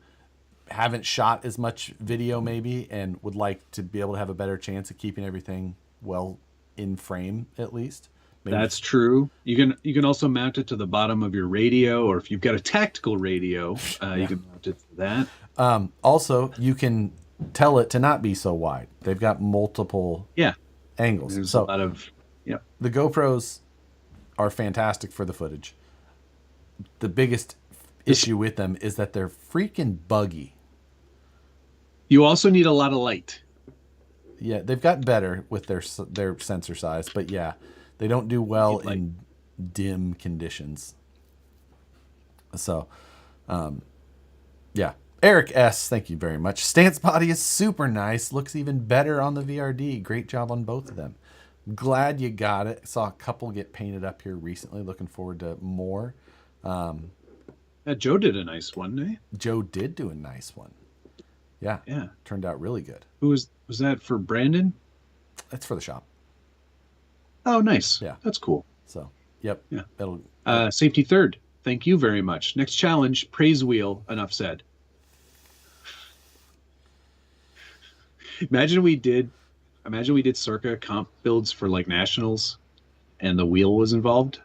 haven't shot as much video maybe and would like to be able to have a better chance of keeping everything well in frame at least. Maybe. That's true. You can also mount it to the bottom of your radio, or if you've got a tactical radio, you can mount it to that. Also, you can tell it to not be so wide. They've got multiple Yeah, angles. there's So a lot of the GoPros are fantastic for the footage. The biggest issue with them is that they're freaking buggy. You also need a lot of light. Yeah, they've got better with their sensor size, but yeah, they don't do well in dim conditions. So, yeah. Eric S., thank you very much. Stance body is super nice. Looks even better on the VRD. Great job on both of them. Glad you got it. Saw a couple get painted up here recently. Looking forward to more. Joe did a nice one, eh? Joe did do a nice one. Yeah. Yeah. Turned out really good. Who was that for Brandon? That's for the shop. Oh, nice. Yeah. That's cool. So, yep. Yeah. That'll. Safety third. Thank you very much. Next challenge, praise wheel. Enough said. Imagine we did circa comp builds for like nationals and the wheel was involved.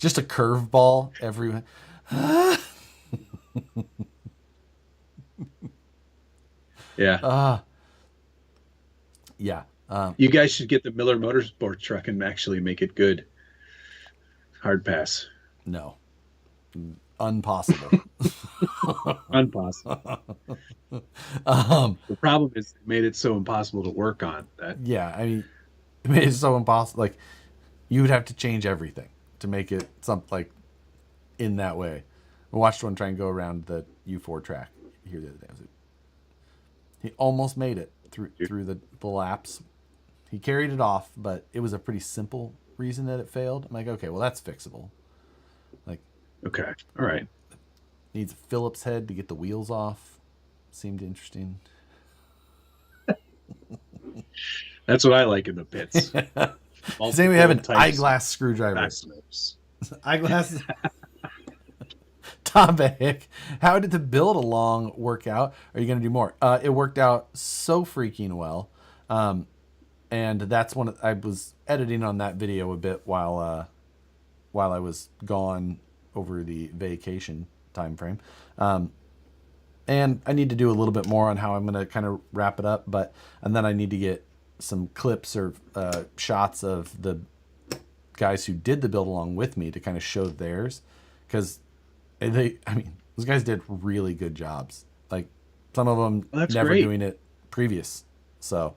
Just a curveball every. Yeah. Yeah. You guys should get the Miller Motorsport truck and actually make it good. Hard pass. No. Impossible. Impossible. The problem is it made it so impossible to work on that. Yeah, I mean, it made it so impossible. Like, you would have to change everything to make it something like in that way. I watched one try and go around the U4 track here the other day. He almost made it through the laps. He carried it off, but it was a pretty simple reason that it failed. I'm like, okay, well, that's fixable. Like, okay, all right. Needs a Phillips head to get the wheels off. Seemed interesting. That's what I like in the pits. Does anybody have an eyeglass screwdriver? Eyeglasses. Topic. How did the build along work out? Are you going to do more? It worked out so freaking well. And that's I was editing on that video a bit while I was gone over the vacation time frame. And I need to do a little bit more on how I'm going to kind of wrap it up, and then I need to get some clips or shots of the guys who did the build along with me to kind of show theirs, because those guys did really good jobs. Like, some of them never doing it previous. So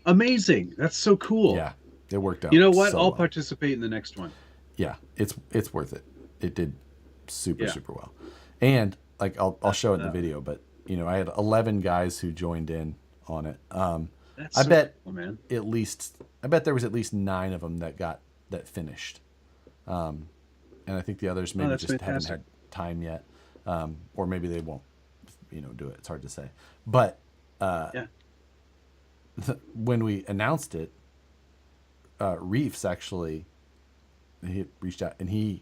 amazing. That's so cool. Yeah, it worked out. You know what? So I'll well. participate in the next one. Yeah, it's worth it. It did super well. And like I'll show it in the video, but I had 11 guys who joined in on it. That's I so bet cool, man. I bet there was at least 9 of them that finished. And I think the others Oh, maybe that's just haven't fantastic. had time yet, or maybe they won't, do it. It's hard to say. But Yeah. when we announced it, Reefs actually he reached out and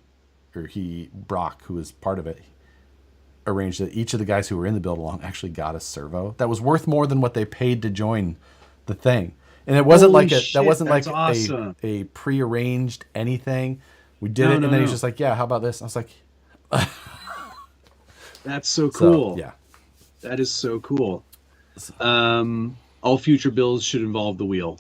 Brock, who was part of it, arranged that each of the guys who were in the build along actually got a servo that was worth more than what they paid to join the thing. And it wasn't Holy like that wasn't that's like awesome. a prearranged anything. We did No, it, no, and then he was no. just like, "Yeah, how about this?" I was like, That's so "So cool. yeah, That is so cool. All future builds should involve the wheel.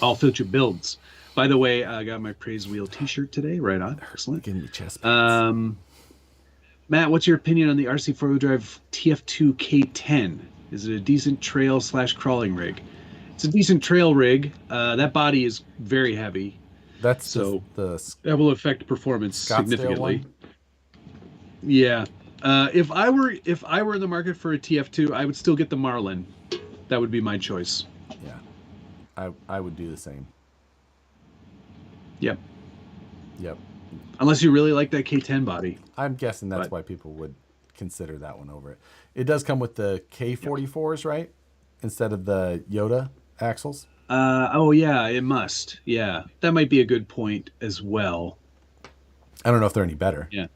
All future builds. By the way, I got my Praise Wheel T-shirt today. Right on. Excellent. give me chest pains." Matt, what's your opinion on the RC four-wheel drive TF2 K10? Is it a decent trail / crawling rig? It's a decent trail rig. That body is very heavy, That's so the that will affect performance Scottsdale significantly. one. Yeah. If I were in the market for a TF2, I would still get the Marlin. That would be my choice. Yeah, I would do the same. Yep. Yep. Unless you really like that K10 body. I'm guessing that's why people would consider that one over it. It does come with the K44s, right? Instead of the Yoda axles. Oh yeah, it must. Yeah, that might be a good point as well. I don't know if they're any better. Yeah.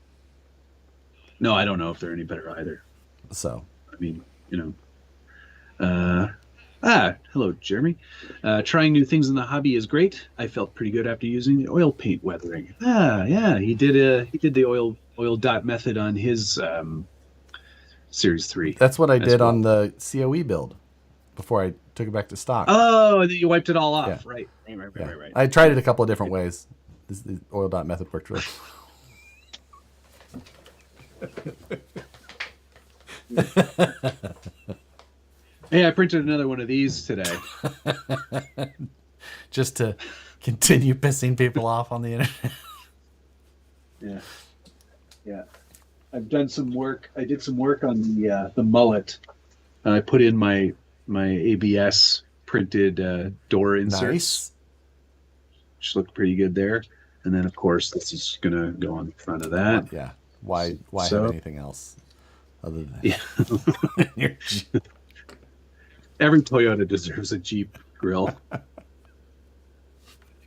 No, I don't know if they're any better either. So, I mean, hello, Jeremy. Trying new things in the hobby is great. I felt pretty good after using the oil paint weathering. Yeah, he did the oil dot method on his Series 3. that's what I as did well. on the COE build before I took it back to stock. Oh, and then you wiped it all off. Yeah. Right. Right. I tried it a couple of different ways. The oil dot method worked really Hey, I printed another one of these today. just to continue pissing people off on the internet. Yeah. I've done some work. I did some work on the mullet. I put in my ABS printed door inserts, Nice. which look pretty good there. And then, of course, this is gonna go on the front of that. Yeah. Why So- have anything else other than Yeah. your Every Toyota deserves a Jeep grill.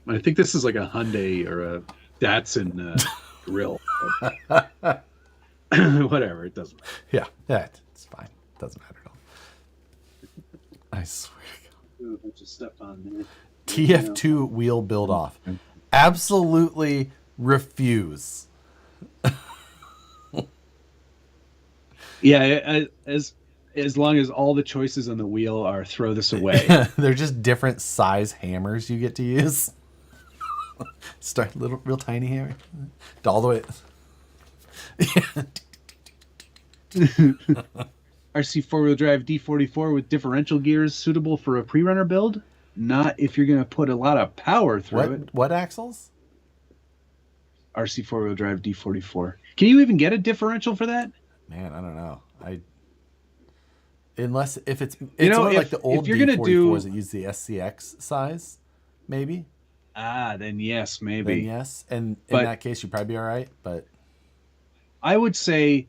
I think this is like a Hyundai or a Datsun grill. Whatever, it doesn't matter. Yeah, it's fine. Doesn't matter at all. I swear to God. A bunch of stuff on there. TF2 wheel build off. Absolutely refuse. Yeah, as long as all the choices on the wheel are throw this away. They're just different size hammers you get to use. Start real tiny hammer. All the way. RC four-wheel drive D44 with differential gears suitable for a pre-runner build? Not if you're going to put a lot of power through it. What axles? RC four-wheel drive D44. Can you even get a differential for that? Man, I don't know. Unless if it's know, more if- like the old if you're gonna D44s do- that use the SCX size, maybe. Then yes, maybe. Then yes, and But- in that case you'd probably be all right. But I would say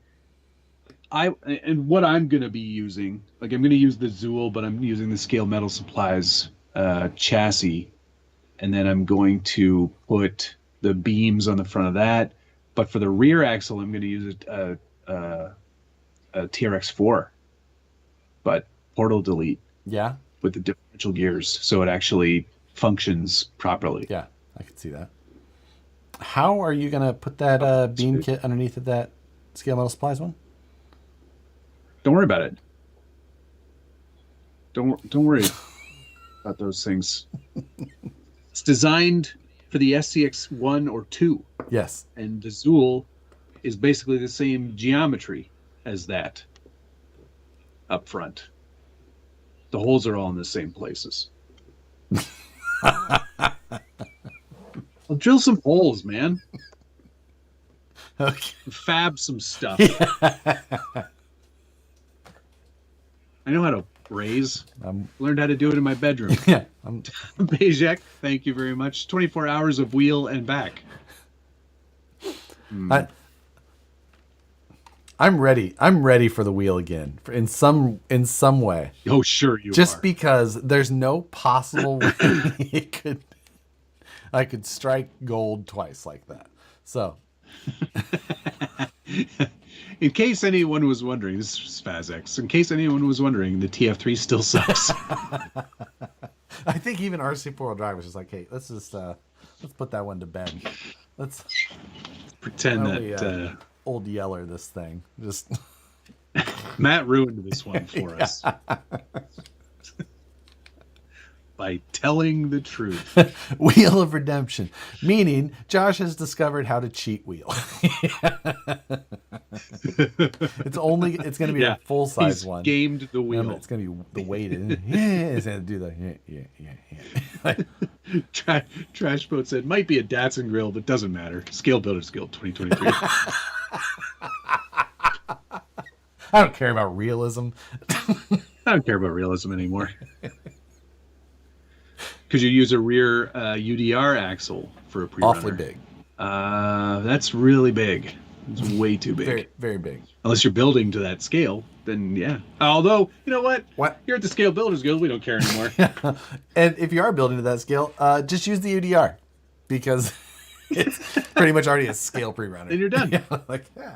and what I'm going to be using, like I'm going to use the Zool, but I'm using the Scale Metal Supplies chassis, and then I'm going to put the beams on the front of that. But for the rear axle, I'm going to use a TRX4, but portal delete yeah, with the differential gears, so it actually functions properly. yeah, I could see that. How are you gonna put that beam kit underneath of that Scale Metal Supplies one? Don't worry about it. Don't worry about those things. It's designed for the SCX 1 or 2, Yes. and the Zool is basically the same geometry as that up front. The holes are all in the same places. Well, drill some holes, man. Okay. Fab some stuff. I know how to Raise. Learned how to do it in my bedroom. Yeah. Bejek, thank you very much. 24 hours of wheel and back. I'm ready. I'm ready for the wheel again, in some way. Oh, sure you Just are. because there's no possible way I could strike gold twice like that. So, in case anyone was wondering, this is Spazx. In case anyone was wondering, the TF3 still sucks. I think even RC4 Drive was just like, hey, let's put that one to bed. Let's pretend that old Yeller this thing. Just Matt ruined this one for us by telling the truth. Wheel of Redemption, meaning Josh has discovered how to cheat wheel. It's going to be a full size one. Gamed the wheel. It's going to be the weighted. It's going to do the Trash Boat said might be a Datsun grill, but doesn't matter. Scale Builders Guild 2023. I don't care about realism. I don't care about realism anymore. Could you use a rear UDR axle for a pre-runner? Awfully big. That's really big. It's way too big. Very, very big. Unless you're building to that scale, then yeah. Although, you know what? What? Here at the Scale Builders Guild, we don't care anymore. And if you are building to that scale, just use the UDR, because it's pretty much already a scale pre-runner. Then you're done.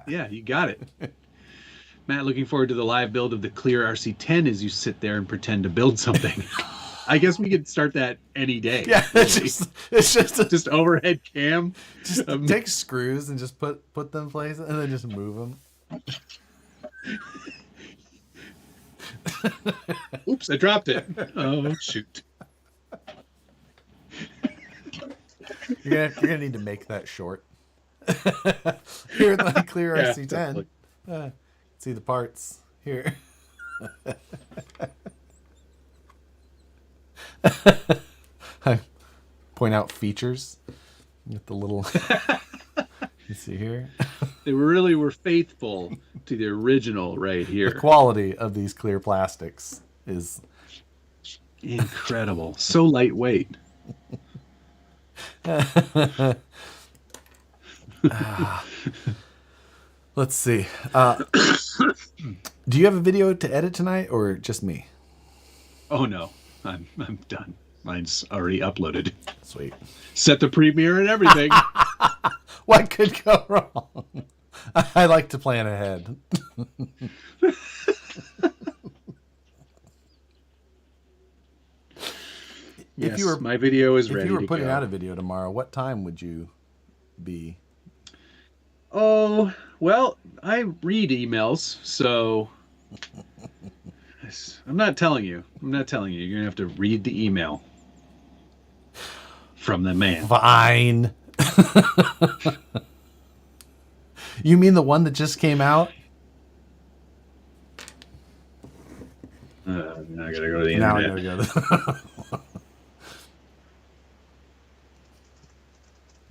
Yeah, you got it. Matt, looking forward to the live build of the Clear RC10 as you sit there and pretend to build something. I guess we could start that any day. Yeah, it's just overhead cam. Just take screws and just put them places and then just move them. Oops, I dropped it. Oh, shoot. You're gonna need to make that short. Here at the Clear RC10. See the parts here. I point out features. Get the little. You see here. They really were faithful to the original right here. The quality of these clear plastics is incredible. So lightweight. Let's see. Do you have a video to edit tonight, or just me? Oh no, I'm done. Mine's already uploaded. Sweet. Set the premiere and everything. What could go wrong? I like to plan ahead. Yes, my video is ready. If you were putting out a video tomorrow, what time would you be? Oh, well, I read emails, so I'm not telling you. You're going to have to read the email from the man. Fine. You mean the one that just came out? Now I gotta go to the internet. Now I gotta go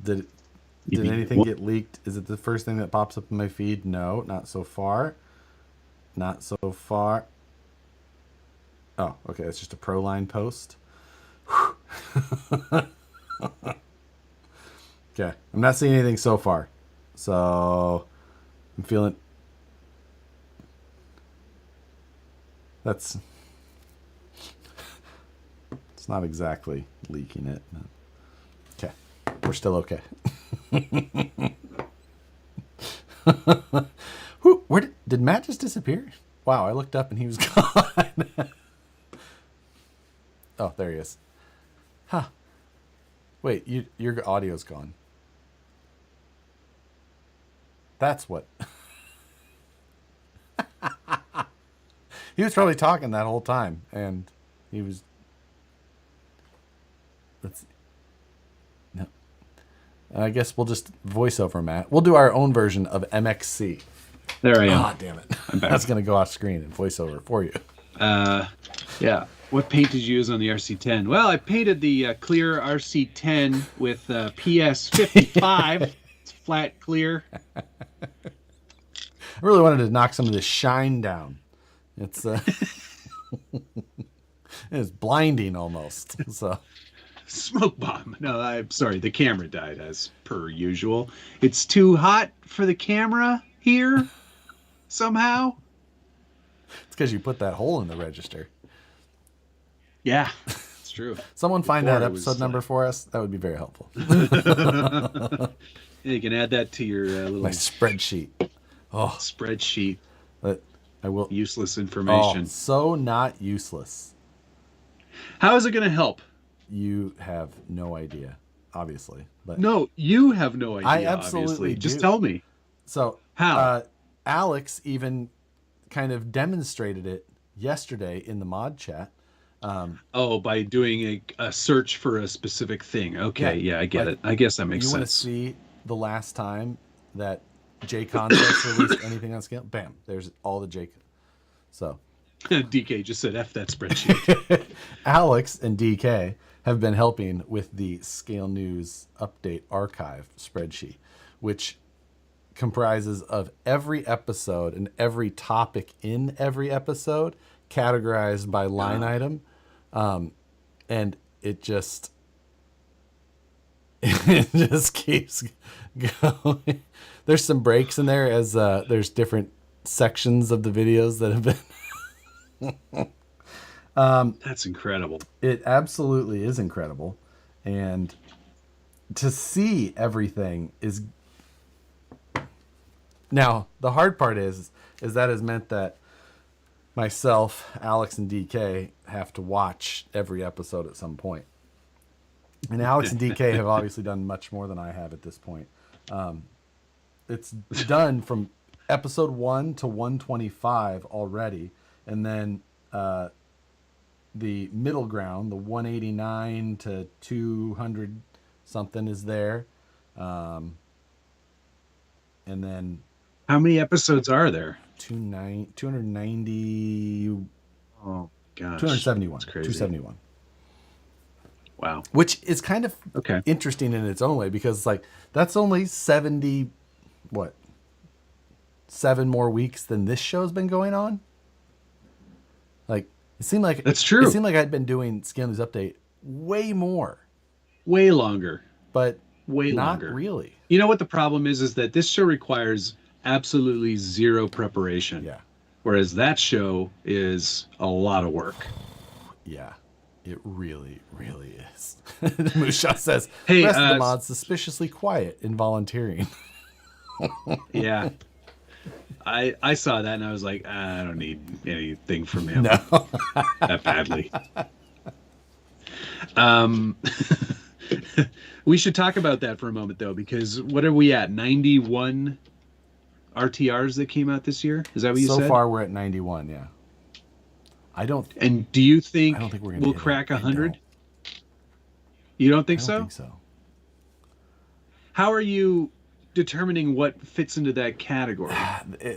to Did anything get leaked? Is it the first thing that pops up in my feed? No, not so far. Not so far. Oh, okay. It's just a Proline post. Okay. I'm not seeing anything so far. So I'm feeling it's not exactly leaking it. Okay. We're still okay. Where did Matt just disappear? Wow, I looked up and he was gone. Oh, there he is. Huh. Wait, your audio's gone. That's what. He was probably talking that whole time, and he was. No. I guess we'll just voice over Matt. We'll do our own version of MXC. There I am. Ah, damn it. That's going to go off screen and voice over for you. Yeah. What paint did you use on the RC10? Well, I painted the clear RC10 with PS55. It's flat clear. I really wanted to knock some of this shine down. It's It's blinding almost. So Smoke bomb. No, I'm sorry. The camera died as per usual. It's too hot for the camera here somehow. it's because you put that hole in the register. Yeah, it's true. Someone find Before that it was episode number for us. That would be very helpful. Yeah, you can add that to your little My spreadsheet. Oh, spreadsheet. but I will. Useless Oh, information. so not useless. How is it going to help? You have no idea, obviously. But No, you have no idea. I absolutely obviously. do. Just tell me. So How? Alex even kind of demonstrated it yesterday in the mod chat. Oh, by doing a search for a specific thing. Okay, yeah, I get like, it. I guess that makes you want to sense. see the last time that J Concepts released anything on scale? Bam, there's all the J. So DK just said F that spreadsheet. Alex and DK have been helping with the Scale News Update Archive spreadsheet, which comprises of every episode and every topic in every episode categorized by line item. And it just keeps going. There's some breaks in there as there's different sections of the videos that have been That's incredible. it absolutely is incredible. And to see everything is now the hard part is that has meant that myself, Alex, and DK have to watch every episode at some point. And Alex and DK have obviously done much more than I have at this point. It's done from episode 1 to 125 already, and then the middle ground, the 189 to 200 something is there. And then How many episodes are there? 290, Oh gosh, 271, that's crazy. 271. Wow. Which is kind of Okay. interesting in its own way, because like that's only 70, what, 7 more weeks than this show's been going on. Like it seemed like That's true. It seemed like I'd been doing Scale News Update way more, Way longer. but Way not longer. really. You know what the problem is that this show requires absolutely zero preparation. Yeah, Whereas that show is a lot of work. yeah, it really, really is. Musha says, Hey, rest of the mods suspiciously quiet in volunteering. Yeah. I saw that and I was like, I don't need anything from him No. that badly. We should talk about that for a moment though, because what are we at? 91 RTRs that came out this year? Is that what you So said? far we're at 91, yeah. I don't And do you think, I don't think we're gonna we'll hit it. crack I 100? don't. You don't think I so? don't think so. How are you determining what fits into that category?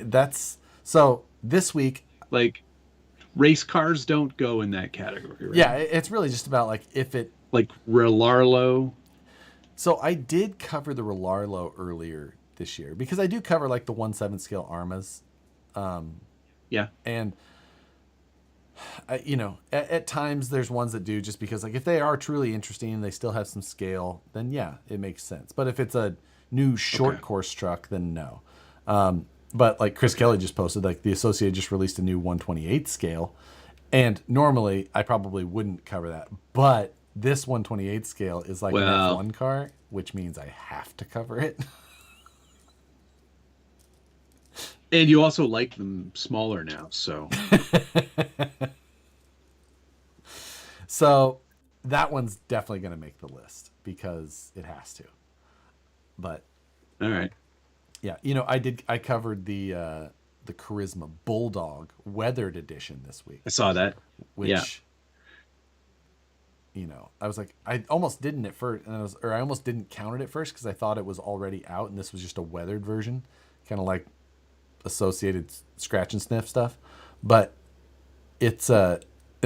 That's so this week. Like, race cars don't go in that category, right? Yeah, it's really just about like if it. Like Relarlo. So I did cover the Relarlo earlier this year because I do cover like the 1/7 scale Armas, Yeah. and you know at times there's ones that do just because like if they are truly interesting and they still have some scale, then yeah, it makes sense. But if it's a new short course truck, then no. But like Chris Kelly just posted, like the Associated just released a new 128 scale, and normally I probably wouldn't cover that, but this 128 scale is like an F1 car, which means I have to cover it. And you also like them smaller now, so. So that one's definitely going to make the list because it has to. But All right. yeah, you know, I covered the Charisma Bulldog Weathered Edition this week, I saw that. which Yeah. you know, I was like, I almost didn't at first, and I almost didn't count it at first because I thought it was already out, and this was just a weathered version, kind of like Associated scratch and sniff stuff. But it's and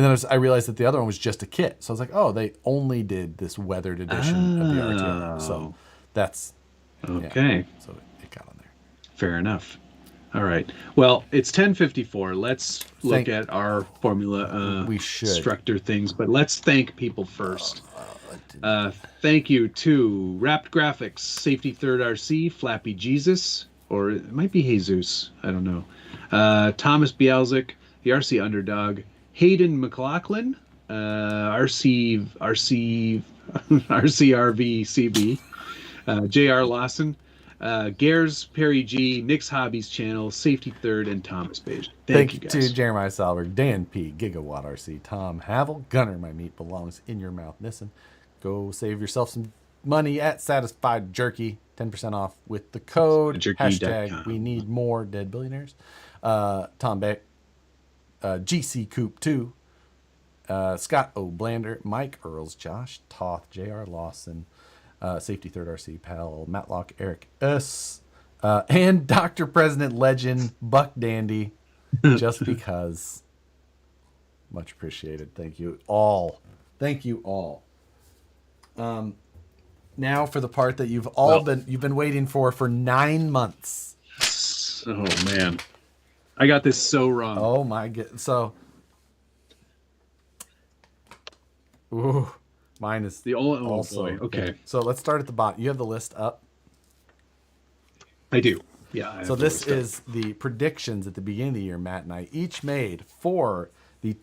then I realized that the other one was just a kit, so I was like, oh, they only did this weathered edition of the RTR, so that's Okay. so it got on there. Fair enough. All right. Well, it's 10:54. Let's look Thank- at our formula We should. structure things, but let's thank people first. I didn't- Thank you to Wrapped Graphics, Safety Third RC, Flappy Jesus, or it might be Jesus. I don't know. Thomas Bialzik, the RC Underdog, Hayden McLaughlin, RCRVCB, JR Lawson, Gares, Perry G, Nick's Hobbies Channel, Safety Third, and Thomas Page. Thank you guys. to Jeremiah Salberg, Dan P, Gigawatt RC, Tom Havel, Gunner, my meat belongs in your mouth. Nissen, go save yourself some money at Satisfied Jerky, 10% off with the code Jerky.com. # we need more dead billionaires. Tom Beck, GC Coop 2, Scott O'Blander, Mike Earls, Josh Toth, JR Lawson, Safety Third RC Pal, Matlock, Eric S, and Dr. President Legend, Buck Dandy, just because. Much appreciated. Thank you all. Thank you all. Now for the part that you've been waiting for 9 months. Oh man, I got this so wrong. Oh my god. So, ooh, mine is The only also boy. Okay, So let's start at the bottom. You have the list up. I do. Yeah. I So have this to look is the predictions at the beginning of the year Matt and I each made for the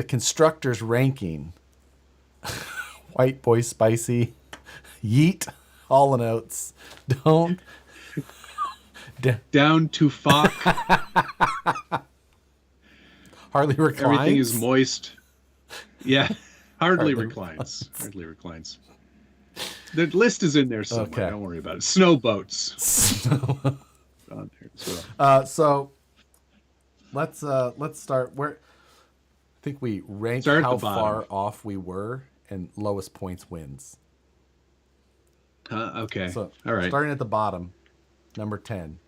constructors ranking. White Boy Spicy, Yeet, All and Oats, Don't. down to Fock. Hardly Reclines. Everything is moist. Yeah, hardly reclines. Hardly reclines. The list is in there somewhere. Okay. Don't worry about it. Snow boats. On there as well. So let's start where I think we ranked Start at how the bottom. far off we were, and lowest points wins. Okay. So all right. starting at the bottom, number 10.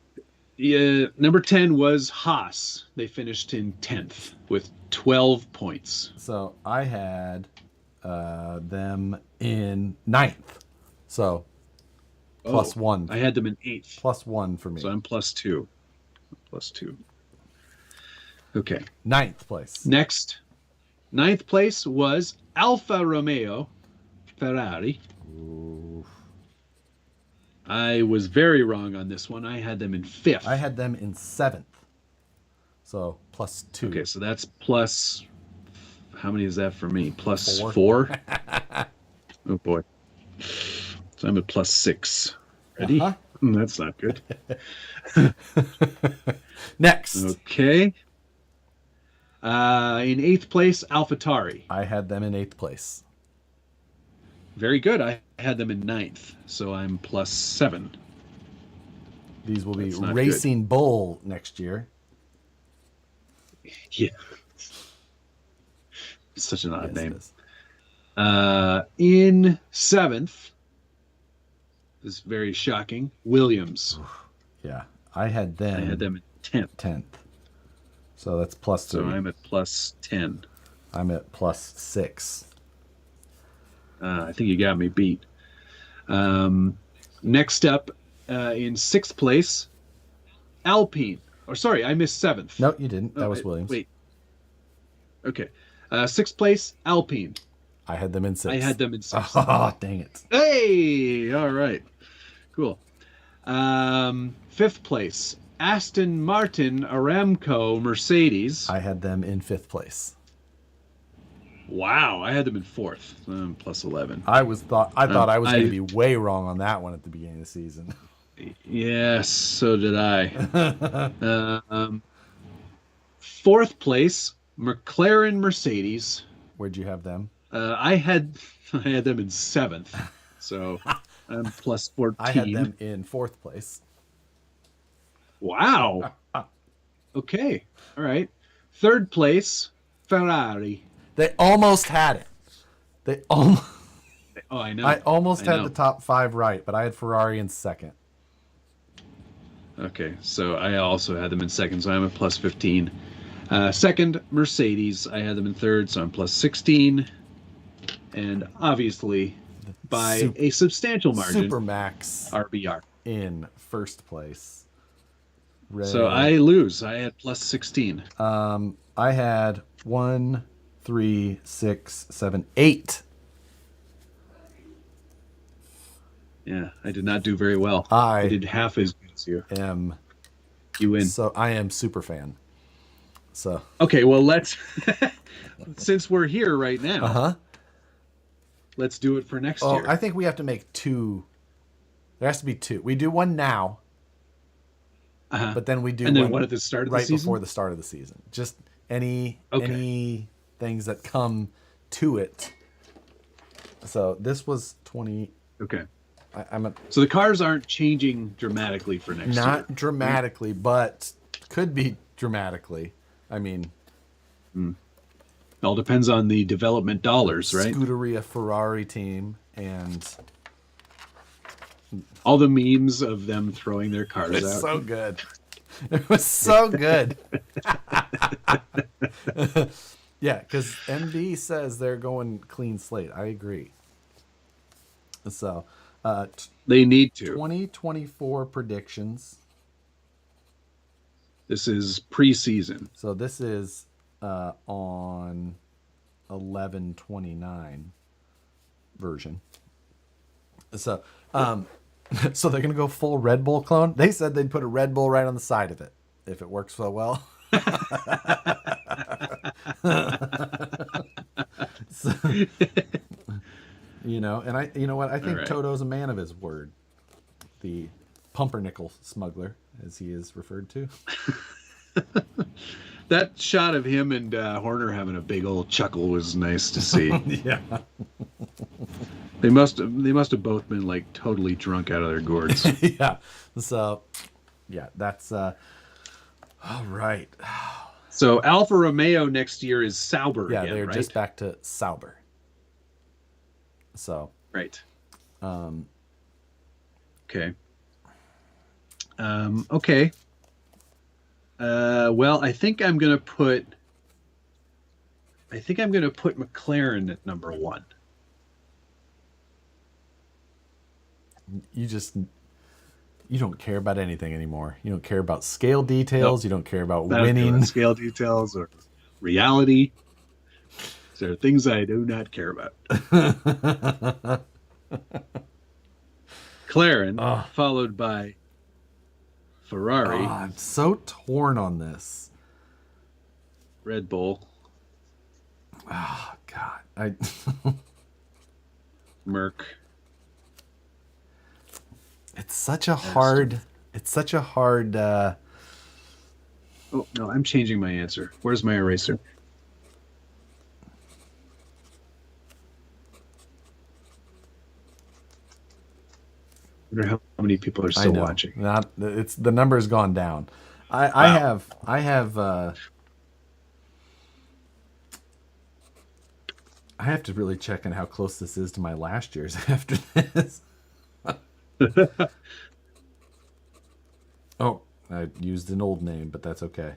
Yeah, number 10 was Haas. They finished in 10th with 12 points. So I had them in 9th. So plus one. I had them in 8th. Plus one for me. So I'm +2. +2. Okay. 9th place. Next, 9th place was Alfa Romeo Ferrari. Ooh. I was very wrong on this one. I had them in 5th. I had them in 7th. So plus 2. Okay, so that's plus. How many is that for me? Plus 4. 4? Oh boy. So I'm at +6. Ready? Uh-huh. That's not good. Next. Okay. In 8th place, AlphaTauri. I had them in 8th place. Very good. I had them in 9th, so I'm +7. These will be That's not Racing Bull next year. Yeah. Such an odd Yes, it name. is. In 7th, this is very shocking, Williams. Yeah. I had them I had them in 10th, 10th. So that's plus 3. so I'm at +10. I'm at plus 6. I think you got me beat. Next up, in 6th place, Alpine. Or sorry, I missed 7th. No, you didn't. That was Williams. Wait. Okay. 6th place, Alpine. I had them in 6th. I had them in 6th. Oh, dang it. Hey! All right. Cool. 5th place, Aston Martin Aramco Mercedes. I had them in 5th place. Wow, I had them in 4th. I'm +11. I thought I was going I- to be way wrong on that one at the beginning of the season. Yes, so did I. 4th place, McLaren Mercedes. Where'd you have them? I had them in 7th, so I'm +14. I had them in 4th place. Wow. Okay. All right. 3rd place, Ferrari. They almost had it. They almost. Oh, I know. I almost I had know. the top 5 right, but I had Ferrari in 2nd. Okay, so I also had them in 2nd, so I'm at +15. 2nd, Mercedes. I had them in 3rd, so I'm +16. And obviously, by a substantial margin, Supermax RBR. in 1st place. So Ray. I lose. I had plus 16. I had 1, 3, 6, 7, 8. Yeah, I did not do very well. I I did half as good as you. am You win. so I am super fan. So Okay, well, let's, since we're here right now, uh-huh. let's do it for next Oh, year. I think we have to make two. There has to be two. We do one now, Uh-huh. but then we do And then one one at the start of the right season? before the start of the season. Just Okay. any things that come to it. So this was 20. Okay. I'm So the cars aren't changing dramatically for next year. not dramatically, but could be dramatically. I mean, It all depends on the development dollars, right? Scuderia Ferrari team and All the memes of them throwing their cars it's out. so good. It was so good. Yeah, because MB says they're going clean slate. I agree. So, They need to. 2024 predictions. This is preseason. So this is on 11/29 version. So, so they're gonna go full Red Bull clone. They said they'd put a Red Bull right on the side of it if it works so well. So, and you know what? I think right. Toto's a man of his word. The pumpernickel smuggler, as he is referred to. That shot of him and Horner having a big old chuckle was nice to see. Yeah. They must have both been like totally drunk out of their gourds. Yeah. So, yeah, that's all right. So Alfa Romeo next year is Sauber Yeah, again, they're right? just back to Sauber. So, Right. Okay. Okay. Well, I think I'm gonna put McLaren at number 1. you don't care about anything anymore. You don't care about scale details. Nope. You don't care about I don't care winning. about scale details or reality. There are things I do not care about. McLaren, followed by Ferrari, I'm so torn on this. Red Bull, Oh God, Merc. it's such a hard. It's such a hard. Oh no, I'm changing my answer. Where's my eraser? I wonder how many people are I still know. watching. Not. It's the number's gone down. I have. I have to really check on how close this is to my last year's after this. Oh, I used an old name, but that's okay.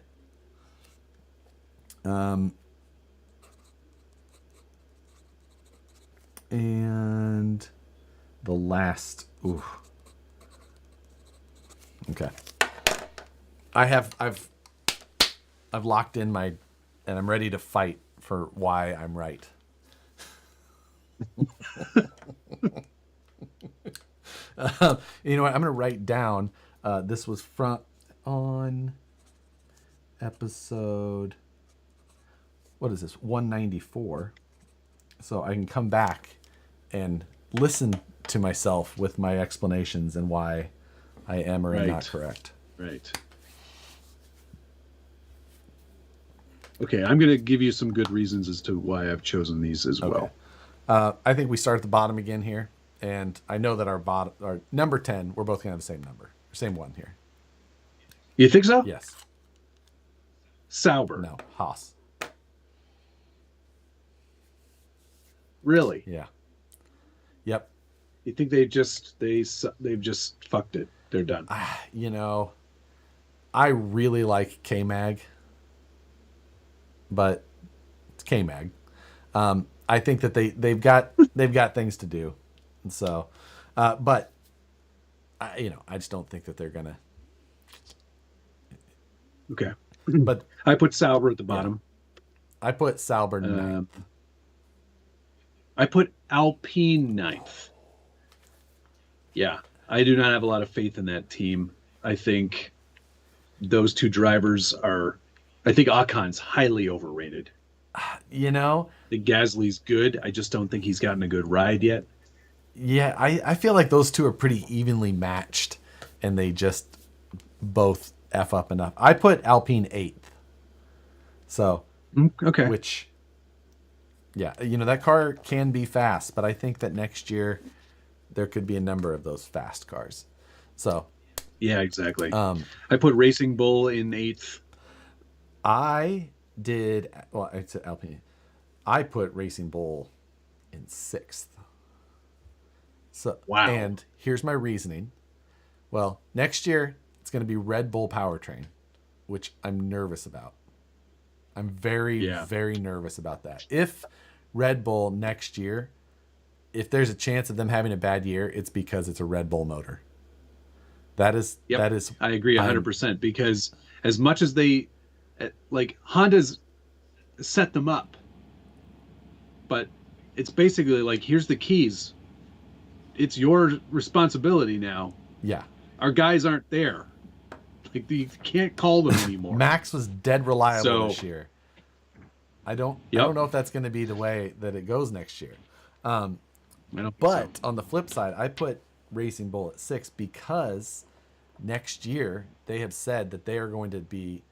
And the last. Ooh. Okay. I've locked in my, and I'm ready to fight for why I'm right. You know what? I'm going to write down. This was on episode. What is this? 194. So I can come back and listen to myself with my explanations and why I am or am not correct. Right. Okay, I'm going to give you some good reasons as to why I've chosen these as well. I think we start at the bottom again here, and I know that our number 10, we're both going to have the same number, same one here. You think so? Yes. Sauber. No. Haas. Really? Yeah. Yep. You think they've just fucked it? They're done. You know, I really like K-Mag, but it's K-Mag. I think that they've got things to do, and so, but I just don't think that they're gonna. Okay. But I put Sauber at the bottom. I put Sauber ninth. I put Alpine ninth. Yeah, I do not have a lot of faith in that team. I think those two drivers are. I think Ocon's highly overrated. You know, The Gasly's good. I just don't think he's gotten a good ride yet. yeah, I feel like those two are pretty evenly matched, and they just both F up enough. I put Alpine eighth. So, Okay. which, yeah, that car can be fast, but I think that next year there could be a number of those fast cars. So, Yeah, exactly. I put Racing Bull in eighth. I did, well, it's Alpine. I put Racing Bull in sixth. So, Wow. and here's my reasoning. Well, next year it's going to be Red Bull powertrain, which I'm nervous about. I'm very, very nervous about that. If Red Bull next year, if there's a chance of them having a bad year, it's because it's a Red Bull motor. That is. I agree 100% because as much as they, like Honda's set them up, but it's basically like, here's the keys. It's your responsibility now. Yeah. Our guys aren't there. Like, you can't call them anymore. Max was dead reliable this year. I don't know if that's going to be the way that it goes next year. But on the flip side, I put Racing Bull at 6 because next year they have said that they're going to be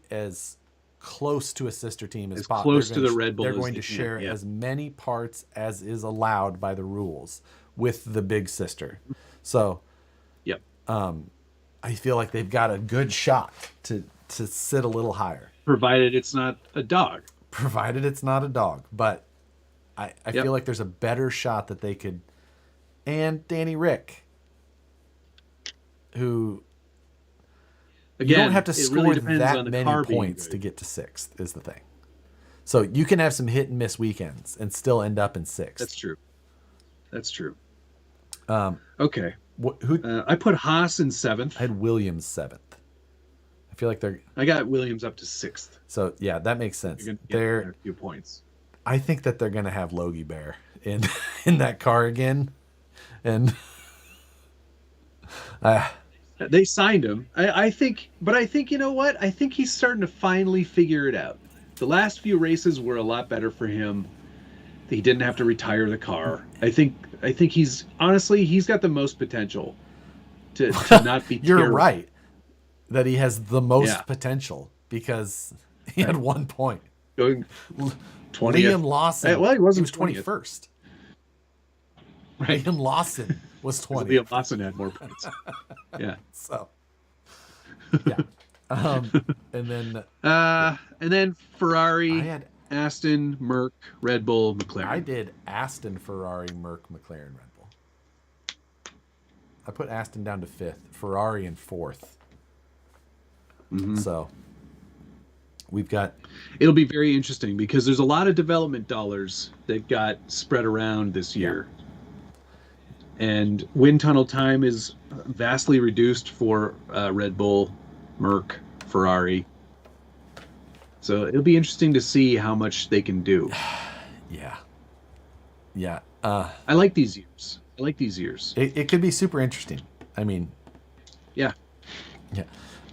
as close to a sister team as possible. Close to the Red Bull. They're going to share as many parts as is allowed by the rules with the big sister. So, I feel like they've got a good shot to sit a little higher. Provided it's not a dog. But I feel like there's a better shot that they could. And Danny Rick, who again, you don't have to score really that many points to get to sixth, is the thing. So you can have some hit and miss weekends and still end up in sixth. That's true. Okay. I put Haas in seventh. I had Williams seventh. I feel like I got Williams up to sixth. So yeah, that makes sense. They're a few points. I think that they're gonna have Logie Bear in that car again, and they signed him. I think you know what? I think he's starting to finally figure it out. The last few races were a lot better for him. He didn't have to retire the car. I think he's got the most potential to not be. You're right that he has the most potential because he had 1 point. Going 20th. Liam Lawson. Well, he was 21st. Right. Liam Lawson was 20. Liam Lawson had more points. Yeah. So. Yeah. And then Ferrari. I had Aston, Merc, Red Bull, McLaren. I did Aston, Ferrari, Merc, McLaren, Red Bull. I put Aston down to 5th, Ferrari in 4th. Mm-hmm. So we've got. It'll be very interesting because there's a lot of development dollars that got spread around this year. And wind tunnel time is vastly reduced for Red Bull, Merc, Ferrari. So it'll be interesting to see how much they can do. Yeah. I like these years. It could be super interesting. I mean. Yeah.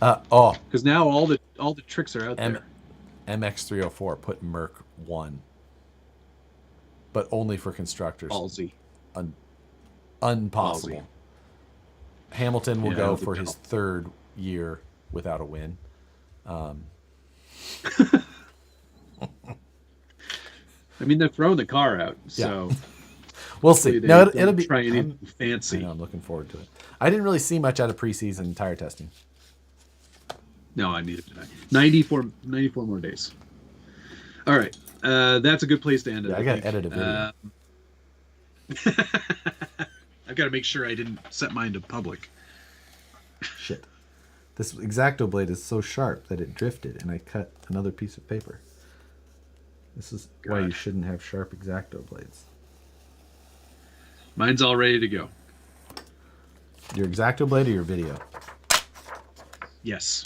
Because now all the tricks are out there. MX304 put Merc 1, but only for constructors. Ballsy. Impossible. Ballsy. Hamilton will go for his 3rd year without a win. I mean, they're throwing the car out, so we'll see. No, it'll be try anything fancy. I know, I'm looking forward to it. I didn't really see much out of preseason tire testing. No, I needed to. 94 more days. All right, that's a good place to end it. I got to edit a video. I've got to make sure I didn't set mine to public. Shit. This X-Acto blade is so sharp that it drifted, and I cut another piece of paper. This is why you shouldn't have sharp X-Acto blades. Mine's all ready to go. Your X-Acto blade or your video? Yes.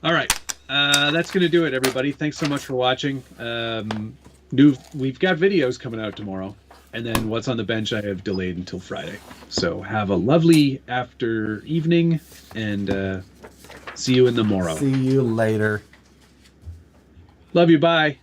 All right. That's going to do it, everybody. Thanks so much for watching. We've got videos coming out tomorrow. And then what's on the bench I have delayed until Friday. So have a lovely evening, and see you in the morrow. See you later. Love you. Bye.